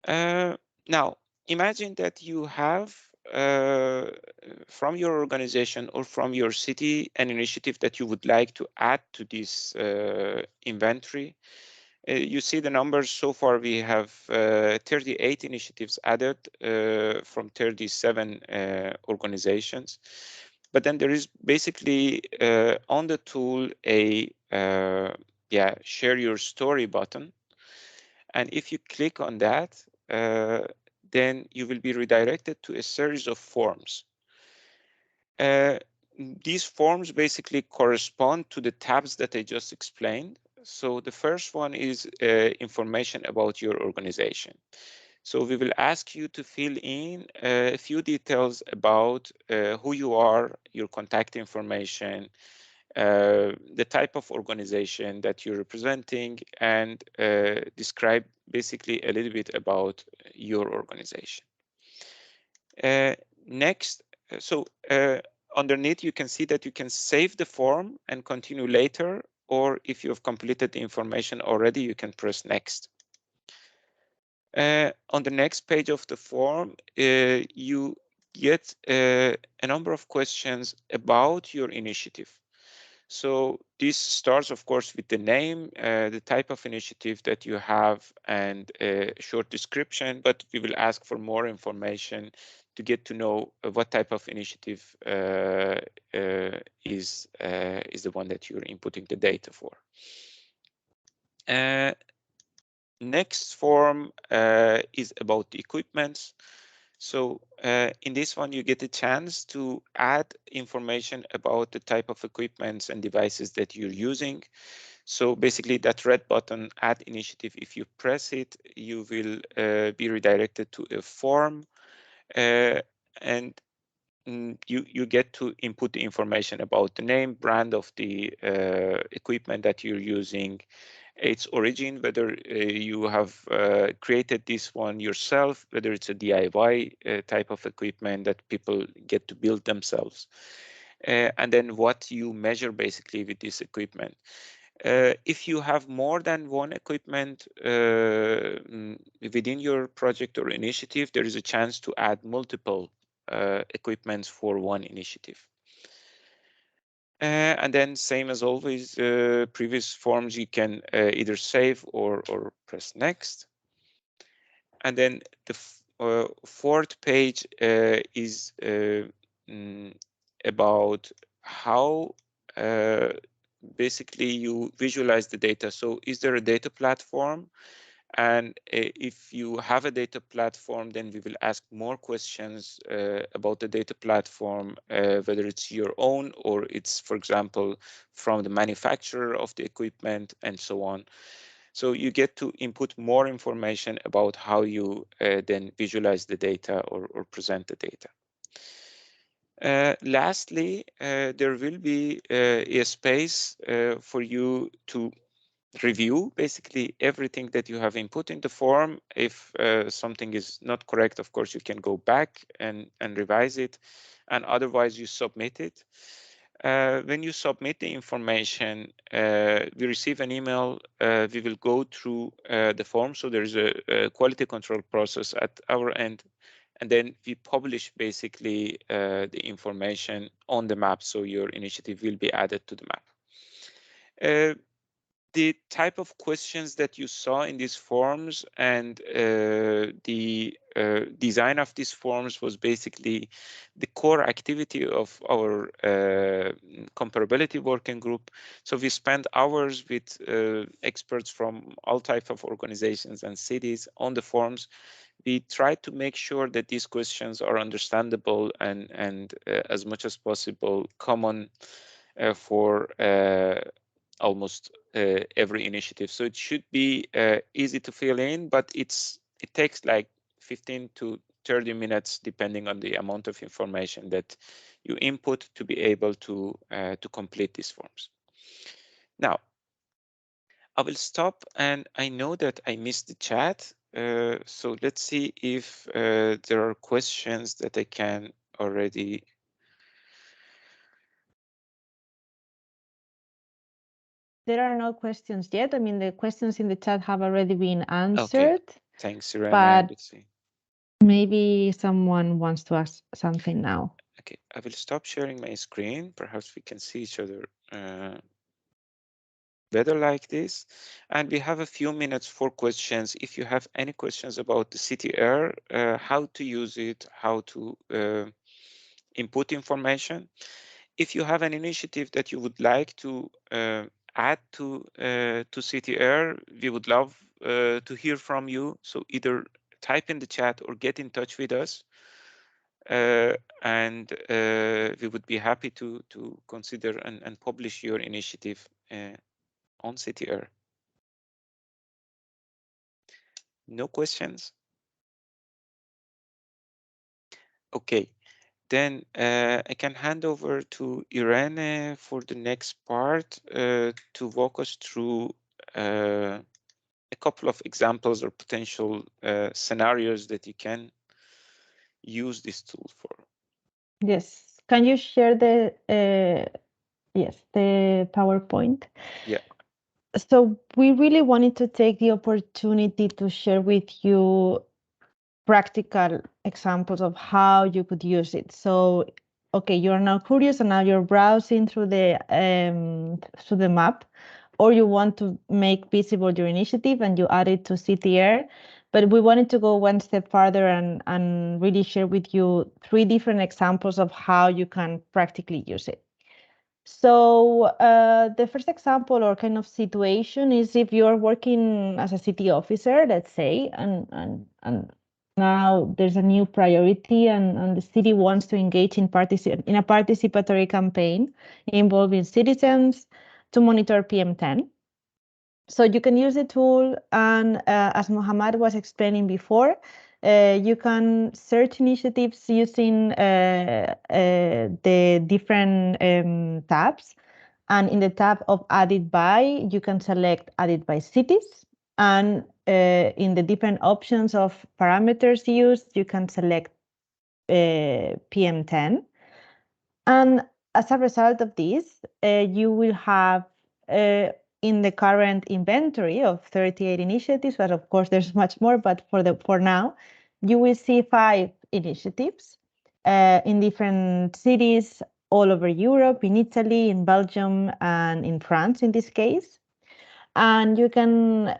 Now, imagine that you have from your organization or from your city an initiative that you would like to add to this inventory. You see the numbers so far. We have 38 initiatives added from 37 organizations. But then there is basically on the tool a share your story button. And if you click on that, then you will be redirected to a series of forms. These forms basically correspond to the tabs that I just explained. So the first one is information about your organization. So we will ask you to fill in a few details about who you are, your contact information, the type of organization that you're representing, and describe basically a little bit about your organization. Next, so underneath you can see that you can save the form and continue later, or if you have completed the information already, you can press next. On the next page of the form, you get a number of questions about your initiative. So this starts, of course, with the name, the type of initiative that you have, and a short description, but we will ask for more information to get to know what type of initiative is the one that you're inputting the data for. Next form is about the equipments. So in this one, you get a chance to add information about the type of equipments and devices that you're using. So basically that red button, Add Initiative, if you press it, you will be redirected to a form, and you get to input the information about the name, brand of the equipment that you're using, its origin, whether you have created this one yourself, whether it's a DIY type of equipment that people get to build themselves, and then what you measure basically with this equipment. If you have more than one equipment within your project or initiative, there is a chance to add multiple equipments for one initiative. And then same as always, previous forms you can either save or press next. And then the fourth page is about how basically you visualize the data. So is there a data platform? And if you have a data platform, then we will ask more questions about the data platform, whether it's your own or it's, for example, from the manufacturer of the equipment and so on. So you get to input more information about how you then visualize the data or present the data. Lastly, there will be a space for you to review basically everything that you have input in the form. If something is not correct, of course, you can go back and revise it, and otherwise you submit it. When you submit the information, we receive an email. We will go through the form. So there is a quality control process at our end, and then we publish basically the information on the map. So your initiative will be added to the map. The type of questions that you saw in these forms and the design of these forms was basically the core activity of our comparability working group. So we spent hours with experts from all types of organizations and cities on the forms. We tried to make sure that these questions are understandable and as much as possible common for almost every initiative. So it should be easy to fill in, but it takes like 15 to 30 minutes depending on the amount of information that you input to be able to complete these forms. Now, I will stop, and I know that I missed the chat. So let's see if there are questions that I can already. There are no questions yet. I mean, the questions in the chat have already been answered. Okay. Thanks, Irene. But let's see. Maybe someone wants to ask something now. Okay, I will stop sharing my screen. Perhaps we can see each other better like this. And we have a few minutes for questions. If you have any questions about the CitiAir, how to use it, how to input information. If you have an initiative that you would like to add to CitiAir, we would love to hear from you. So either type in the chat or get in touch with us, and we would be happy to consider and publish your initiative on CitiAir. No questions? Okay, then I can hand over to Irene for the next part to walk us through a couple of examples or potential scenarios that you can use this tool for. Yes. Can you share the the PowerPoint? Yeah. So we really wanted to take the opportunity to share with you practical examples of how you could use it. So, okay, you're now curious and now you're browsing through the map, or you want to make visible your initiative and you add it to CitiAir. But we wanted to go one step further and really share with you 3 different examples of how you can practically use it. So the first example or kind of situation is if you're working as a city officer, let's say, and now there's a new priority and the city wants to engage in a participatory campaign involving citizens to monitor PM10. So you can use the tool, and as Mohammad was explaining before, you can search initiatives using the different tabs. And in the tab of Added By, you can select Added by Cities. And in the different options of parameters used, you can select PM10. And as a result of this, you will have in the current inventory of 38 initiatives, but of course there's much more, but for now, you will see 5 initiatives in different cities all over Europe, in Italy, in Belgium, and in France in this case. And you can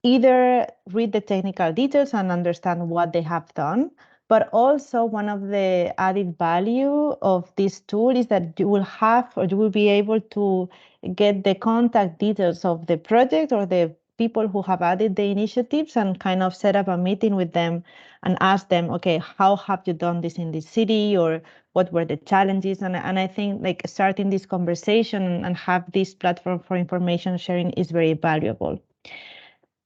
either read the technical details and understand what they have done, but also one of the added value of this tool is that you will have, or you will be able to get the contact details of the project or the people who have added the initiatives and kind of set up a meeting with them and ask them, okay, how have you done this in this city, or what were the challenges? And I think like starting this conversation and have this platform for information sharing is very valuable.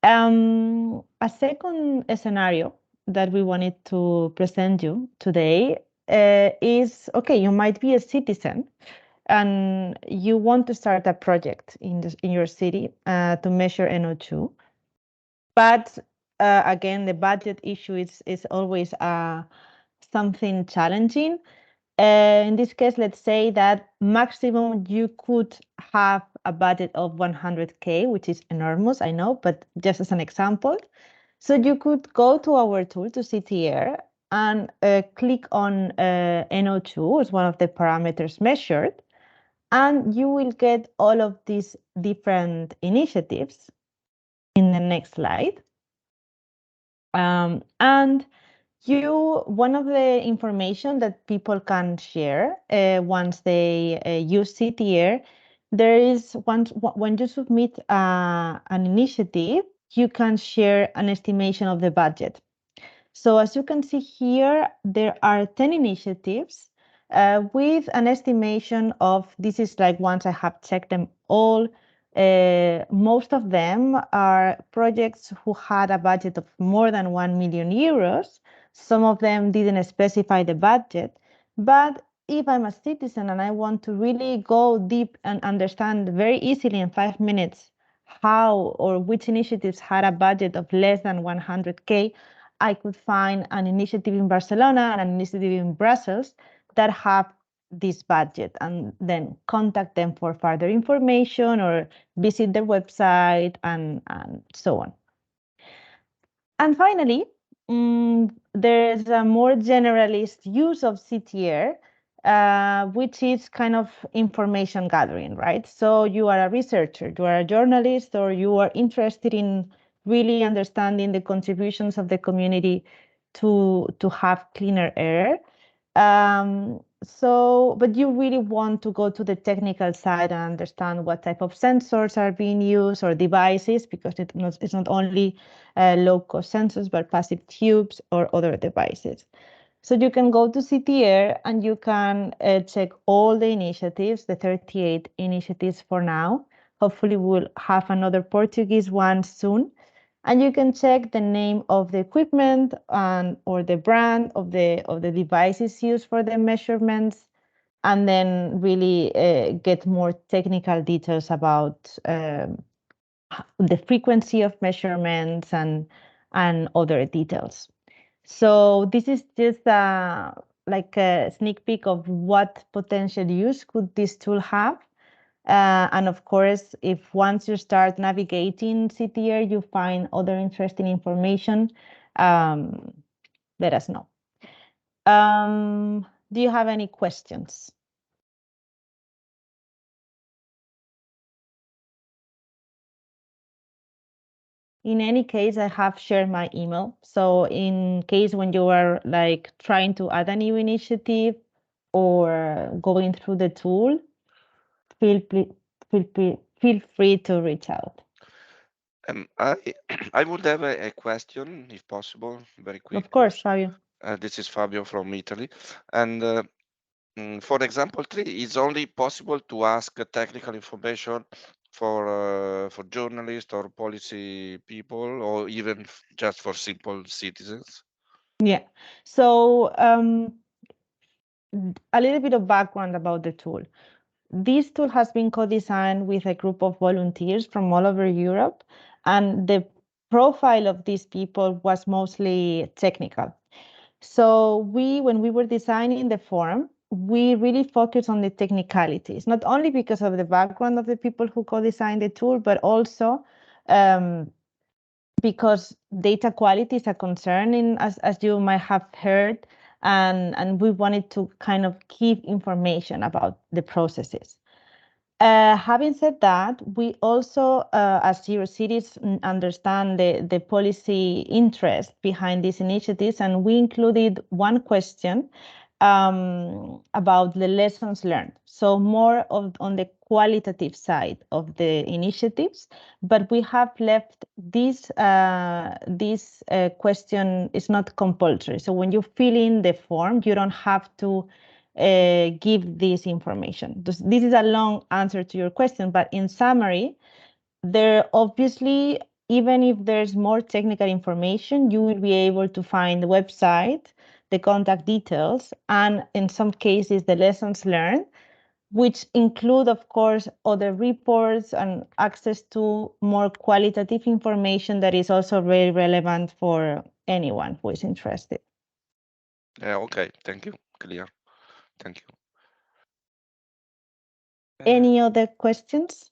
A second scenario that we wanted to present you today is, okay, you might be a citizen and you want to start a project in your city to measure NO2. But again, the budget issue is always something challenging. In this case, let's say that maximum you could have a budget of 100K, which is enormous, I know, but just as an example. So you could go to our tool, to CitiAir, and click on NO2 as one of the parameters measured, and you will get all of these different initiatives in the next slide. And one of the information that people can share once they use CitiAir, there is when you submit an initiative, you can share an estimation of the budget. So as you can see here, there are 10 initiatives with an estimation of, this is like once I have checked them all, most of them are projects who had a budget of more than 1 million euros. Some of them didn't specify the budget, but if I'm a citizen and I want to really go deep and understand very easily in 5 minutes how or which initiatives had a budget of less than 100K, I could find an initiative in Barcelona and an initiative in Brussels that have this budget, and then contact them for further information or visit their website and so on. And finally, there's a more generalist use of CitiAir, which is kind of information gathering, right? So you are a researcher, you are a journalist, or you are interested in really understanding the contributions of the community to have cleaner air. but you really want to go to the technical side and understand what type of sensors are being used or devices, because it's not only low-cost sensors, but passive tubes or other devices. So you can go to CitiAir and you can check all the initiatives, the 38 initiatives for now. Hopefully we'll have another Portuguese one soon. And you can check the name of the equipment or the brand of the devices used for the measurements, and then really get more technical details about the frequency of measurements and other details. So this is just like a sneak peek of what potential use could this tool have. And of course, if once you start navigating CitiAir, you find other interesting information, let us know. Do you have any questions? In any case, I have shared my email. So in case when you are like trying to add a new initiative or going through the tool, feel free to reach out. I would have a question, if possible, very quick. Of course, Fabio. This is Fabio from Italy. And for example 3, it's only possible to ask technical information for journalists or policy people, or even just for simple citizens? Yeah. So a little bit of background about the tool. This tool has been co-designed with a group of volunteers from all over Europe, and the profile of these people was mostly technical. So when we were designing the form, we really focused on the technicalities, not only because of the background of the people who co-designed the tool, but also because data quality is a concern, as you might have heard, and we wanted to kind of keep information about the processes. Having said that, we also, as Eurocities, understand the policy interest behind these initiatives, and we included one question about the lessons learned. So more on the qualitative side of the initiatives, but we have left this question is not compulsory. So when you fill in the form, you don't have to give this information. This is a long answer to your question, but in summary, there obviously, even if there's more technical information, you will be able to find the website, the contact details, and in some cases, the lessons learned, which include, of course, other reports and access to more qualitative information that is also very relevant for anyone who is interested. Yeah, okay, thank you. Clear. Thank you. Any other questions?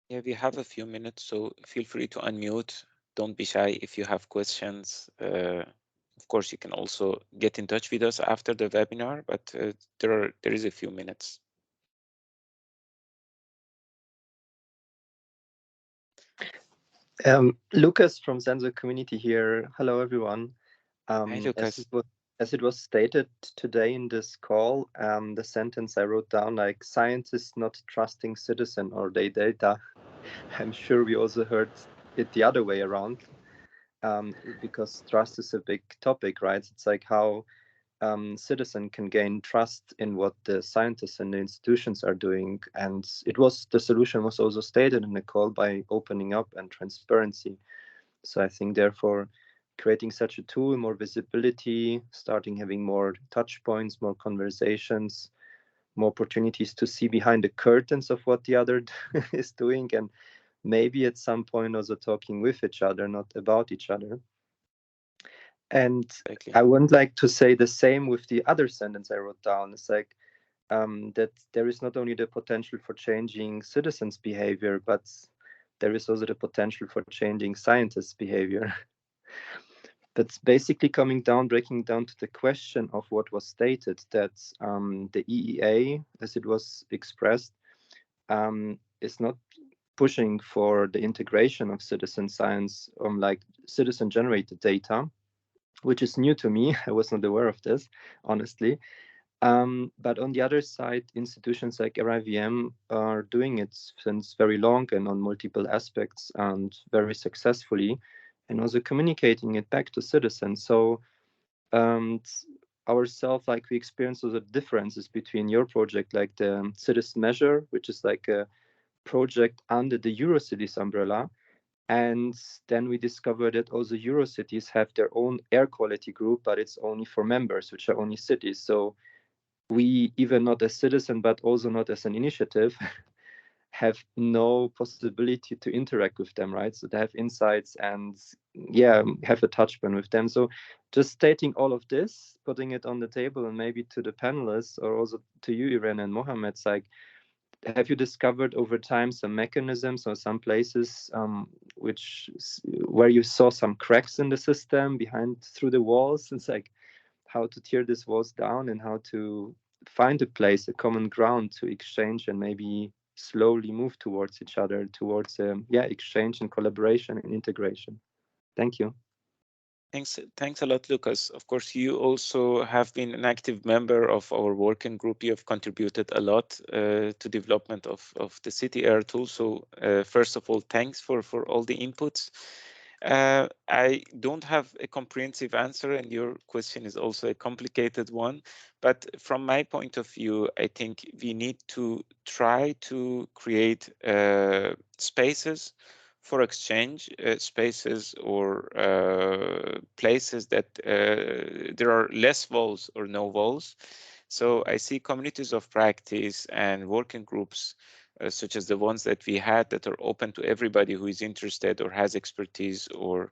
Yeah, we have a few minutes, so feel free to unmute. Don't be shy if you have questions. Of course, you can also get in touch with us after the webinar, but there is a few minutes. Lucas from Sensor Community here. Hello, everyone. Hi, Lucas. As it was stated today in this call, the sentence I wrote down, like scientists not trusting citizen or their data. I'm sure we also heard it the other way around, because trust is a big topic, right? It's like how citizen can gain trust in what the scientists and the institutions are doing. And the solution was also stated in the call by opening up and transparency. So I think therefore creating such a tool, more visibility, starting having more touch points, more conversations, more opportunities to see behind the curtains of what the other is doing, and maybe at some point also talking with each other, not about each other. And Exactly. I would like to say the same with the other sentence I wrote down. It's like that there is not only the potential for changing citizens' behavior, but there is also the potential for changing scientists' behavior. That's basically breaking down to the question of what was stated, that the EEA, as it was expressed, is not pushing for the integration of citizen science, like citizen-generated data, which is new to me. I was not aware of this, honestly. But on the other side, institutions like RIVM are doing it since very long and on multiple aspects and very successfully, and also communicating it back to citizens. So ourselves, like we experience the differences between your project, like the Citimeasure, which is like a project under the Eurocities umbrella. And then we discovered that also Eurocities have their own air quality group, but it's only for members, which are only cities. So we, even not as citizen, but also not as an initiative, have no possibility to interact with them, right? So they have insights and have a touch point with them. So just stating all of this, putting it on the table, and maybe to the panelists or also to you, Irene and Mohammed, it's like, have you discovered over time some mechanisms or some places where you saw some cracks in the system through the walls? It's like how to tear these walls down and how to find a place, a common ground to exchange and maybe slowly move towards each other, towards exchange and collaboration and integration. Thank you. Thanks a lot, Lucas. Of course, you also have been an active member of our working group. You have contributed a lot to development of the CitiAir tool. So first of all, thanks for all the inputs. I don't have a comprehensive answer, and your question is also a complicated one. But from my point of view, I think we need to try to create spaces for exchange, spaces or places that there are less walls or no walls. So I see communities of practice and working groups such as the ones that we had that are open to everybody who is interested or has expertise or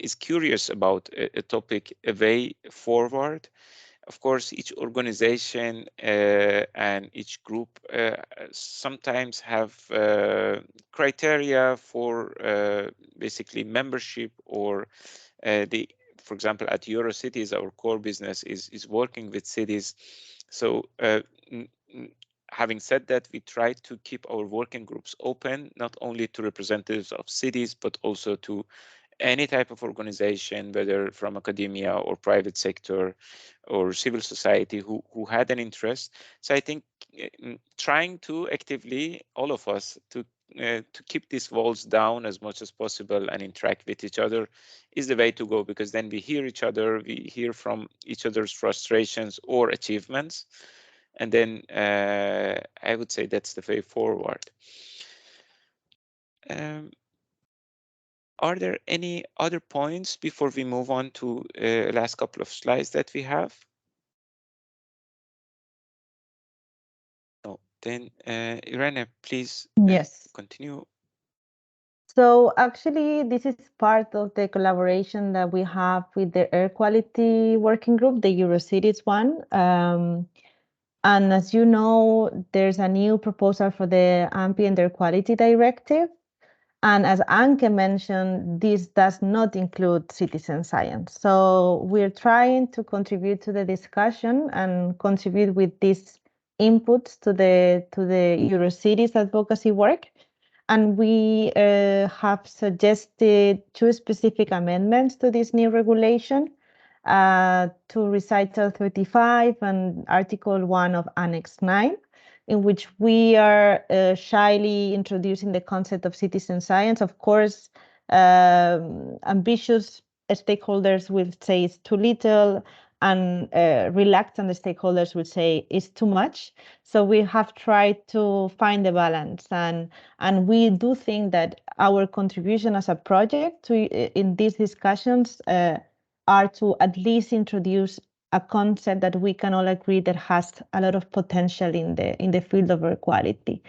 is curious about a topic, a way forward. Of course, each organization and each group sometimes have criteria for basically membership or for example, at Eurocities, our core business is working with cities. So having said that, we try to keep our working groups open, not only to representatives of cities, but also to any type of organization, whether from academia or private sector or civil society who had an interest. So I think trying to actively, all of us, to keep these walls down as much as possible and interact with each other is the way to go, because then we hear each other, we hear from each other's frustrations or achievements. And then I would say that's the way forward. Are there any other points before we move on to last couple of slides that we have? No, then Irene, please Yes. continue. So actually, this is part of the collaboration that we have with the air quality working group, the Eurocities one. And as you know, there's a new proposal for the Ambient Air Quality Directive. And as Anke mentioned, this does not include citizen science. So we're trying to contribute to the discussion and contribute with these inputs to the Eurocities advocacy work. And we have suggested 2 specific amendments to this new regulation, to Recital 35 and Article 1 of Annex 9, in which we are shyly introducing the concept of citizen science. Of course, ambitious stakeholders will say it's too little, and reluctant stakeholders will say it's too much. So we have tried to find a balance, and we do think that our contribution as a project in these discussions are to at least introduce a concept that we can all agree that has a lot of potential in the field of air quality.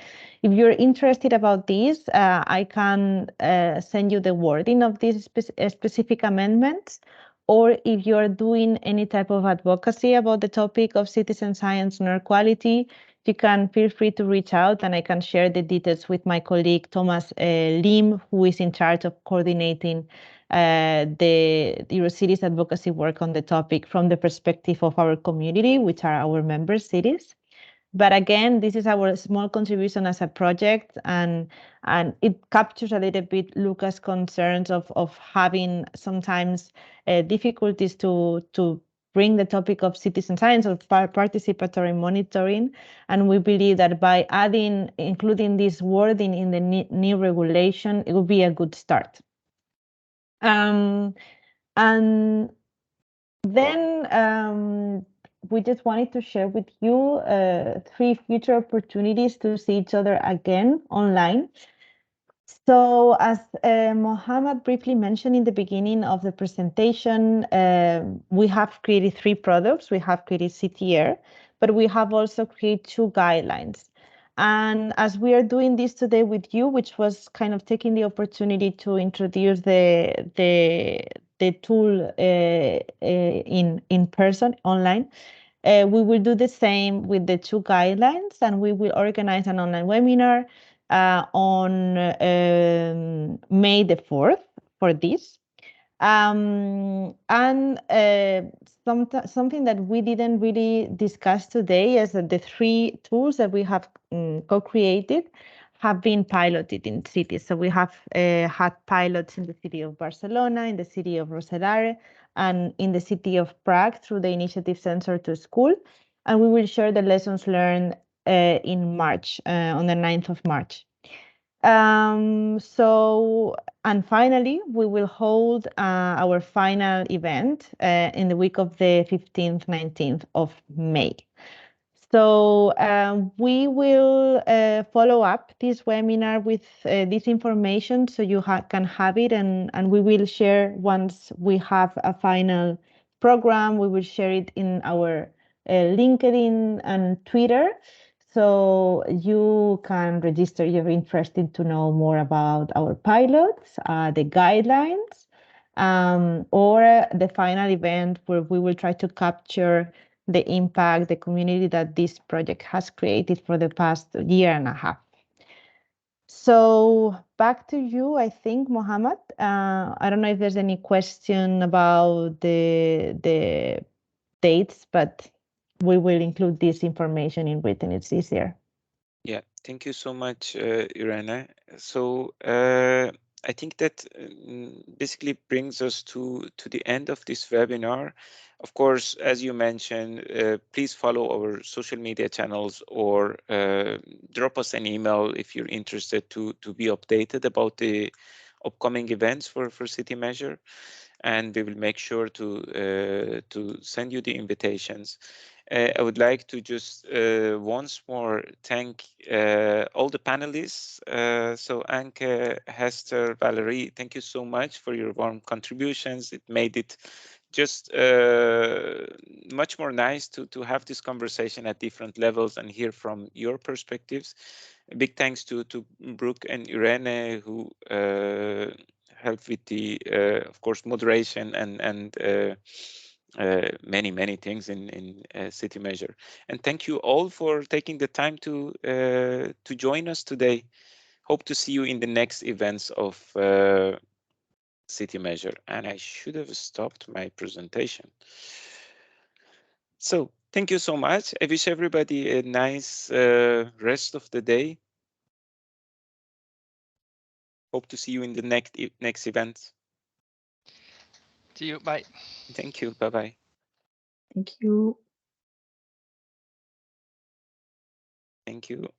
If you're interested about this, I can send you the wording of these specific amendments, or if you're doing any type of advocacy about the topic of citizen science and air quality, you can feel free to reach out, and I can share the details with my colleague Thomas Lim, who is in charge of coordinating the Eurocities advocacy work on the topic from the perspective of our community, which are our member cities. But again, this is our small contribution as a project, and it captures a little bit Luca's concerns of having sometimes difficulties to bring the topic of citizen science or participatory monitoring. And we believe that by including this wording in the new regulation, it would be a good start. And then we just wanted to share with you 3 future opportunities to see each other again online. So as Mohammed briefly mentioned in the beginning of the presentation, we have created 3 products. We have created CitiAir, but we have also created 2 guidelines. And as we are doing this today with you, which was kind of taking the opportunity to introduce the tool in person, online, we will do the same with the 2 guidelines, and we will organize an online webinar on May the 4th for this. And something that we didn't really discuss today is that the 3 tools that we have co-created have been piloted in cities. So we have had pilots in the city of Barcelona, in the city of Rosedare, and in the city of Prague through the initiative Sensor to School. And we will share the lessons learned in March, on the 9th of March. And finally, we will hold our final event in the week of the 15th, 19th of May. So we will follow up this webinar with this information so you can have it, and we will share once we have a final program. We will share it in our LinkedIn and Twitter, so you can register if you're interested to know more about our pilots, the guidelines, or the final event where we will try to capture the impact, the community that this project has created for the past year and a half. So back to you, I think, Mohammed. I don't know if there's any question about the dates, but we will include this information in written. It's easier. Yeah, thank you so much, Irene. So I think that basically brings us to the end of this webinar. Of course, as you mentioned, please follow our social media channels, or drop us an email if you're interested to be updated about the upcoming events for Citimeasure, and we will make sure to send you the invitations. I would like to just once more thank all the panelists. So Anke, Hester, Valerie, thank you so much for your warm contributions. It made it just much more nice to have this conversation at different levels and hear from your perspectives. A big thanks to Brooke and Irene, who helped with the, of course, moderation and many things in Citimeasure. And thank you all for taking the time to join us today. Hope to see you in the next events of Citimeasure. And I should have stopped my presentation. So thank you so much. I wish everybody a nice rest of the day. Hope to see you in the next event. See you. Bye. Thank you. Bye-bye. Thank you. Thank you.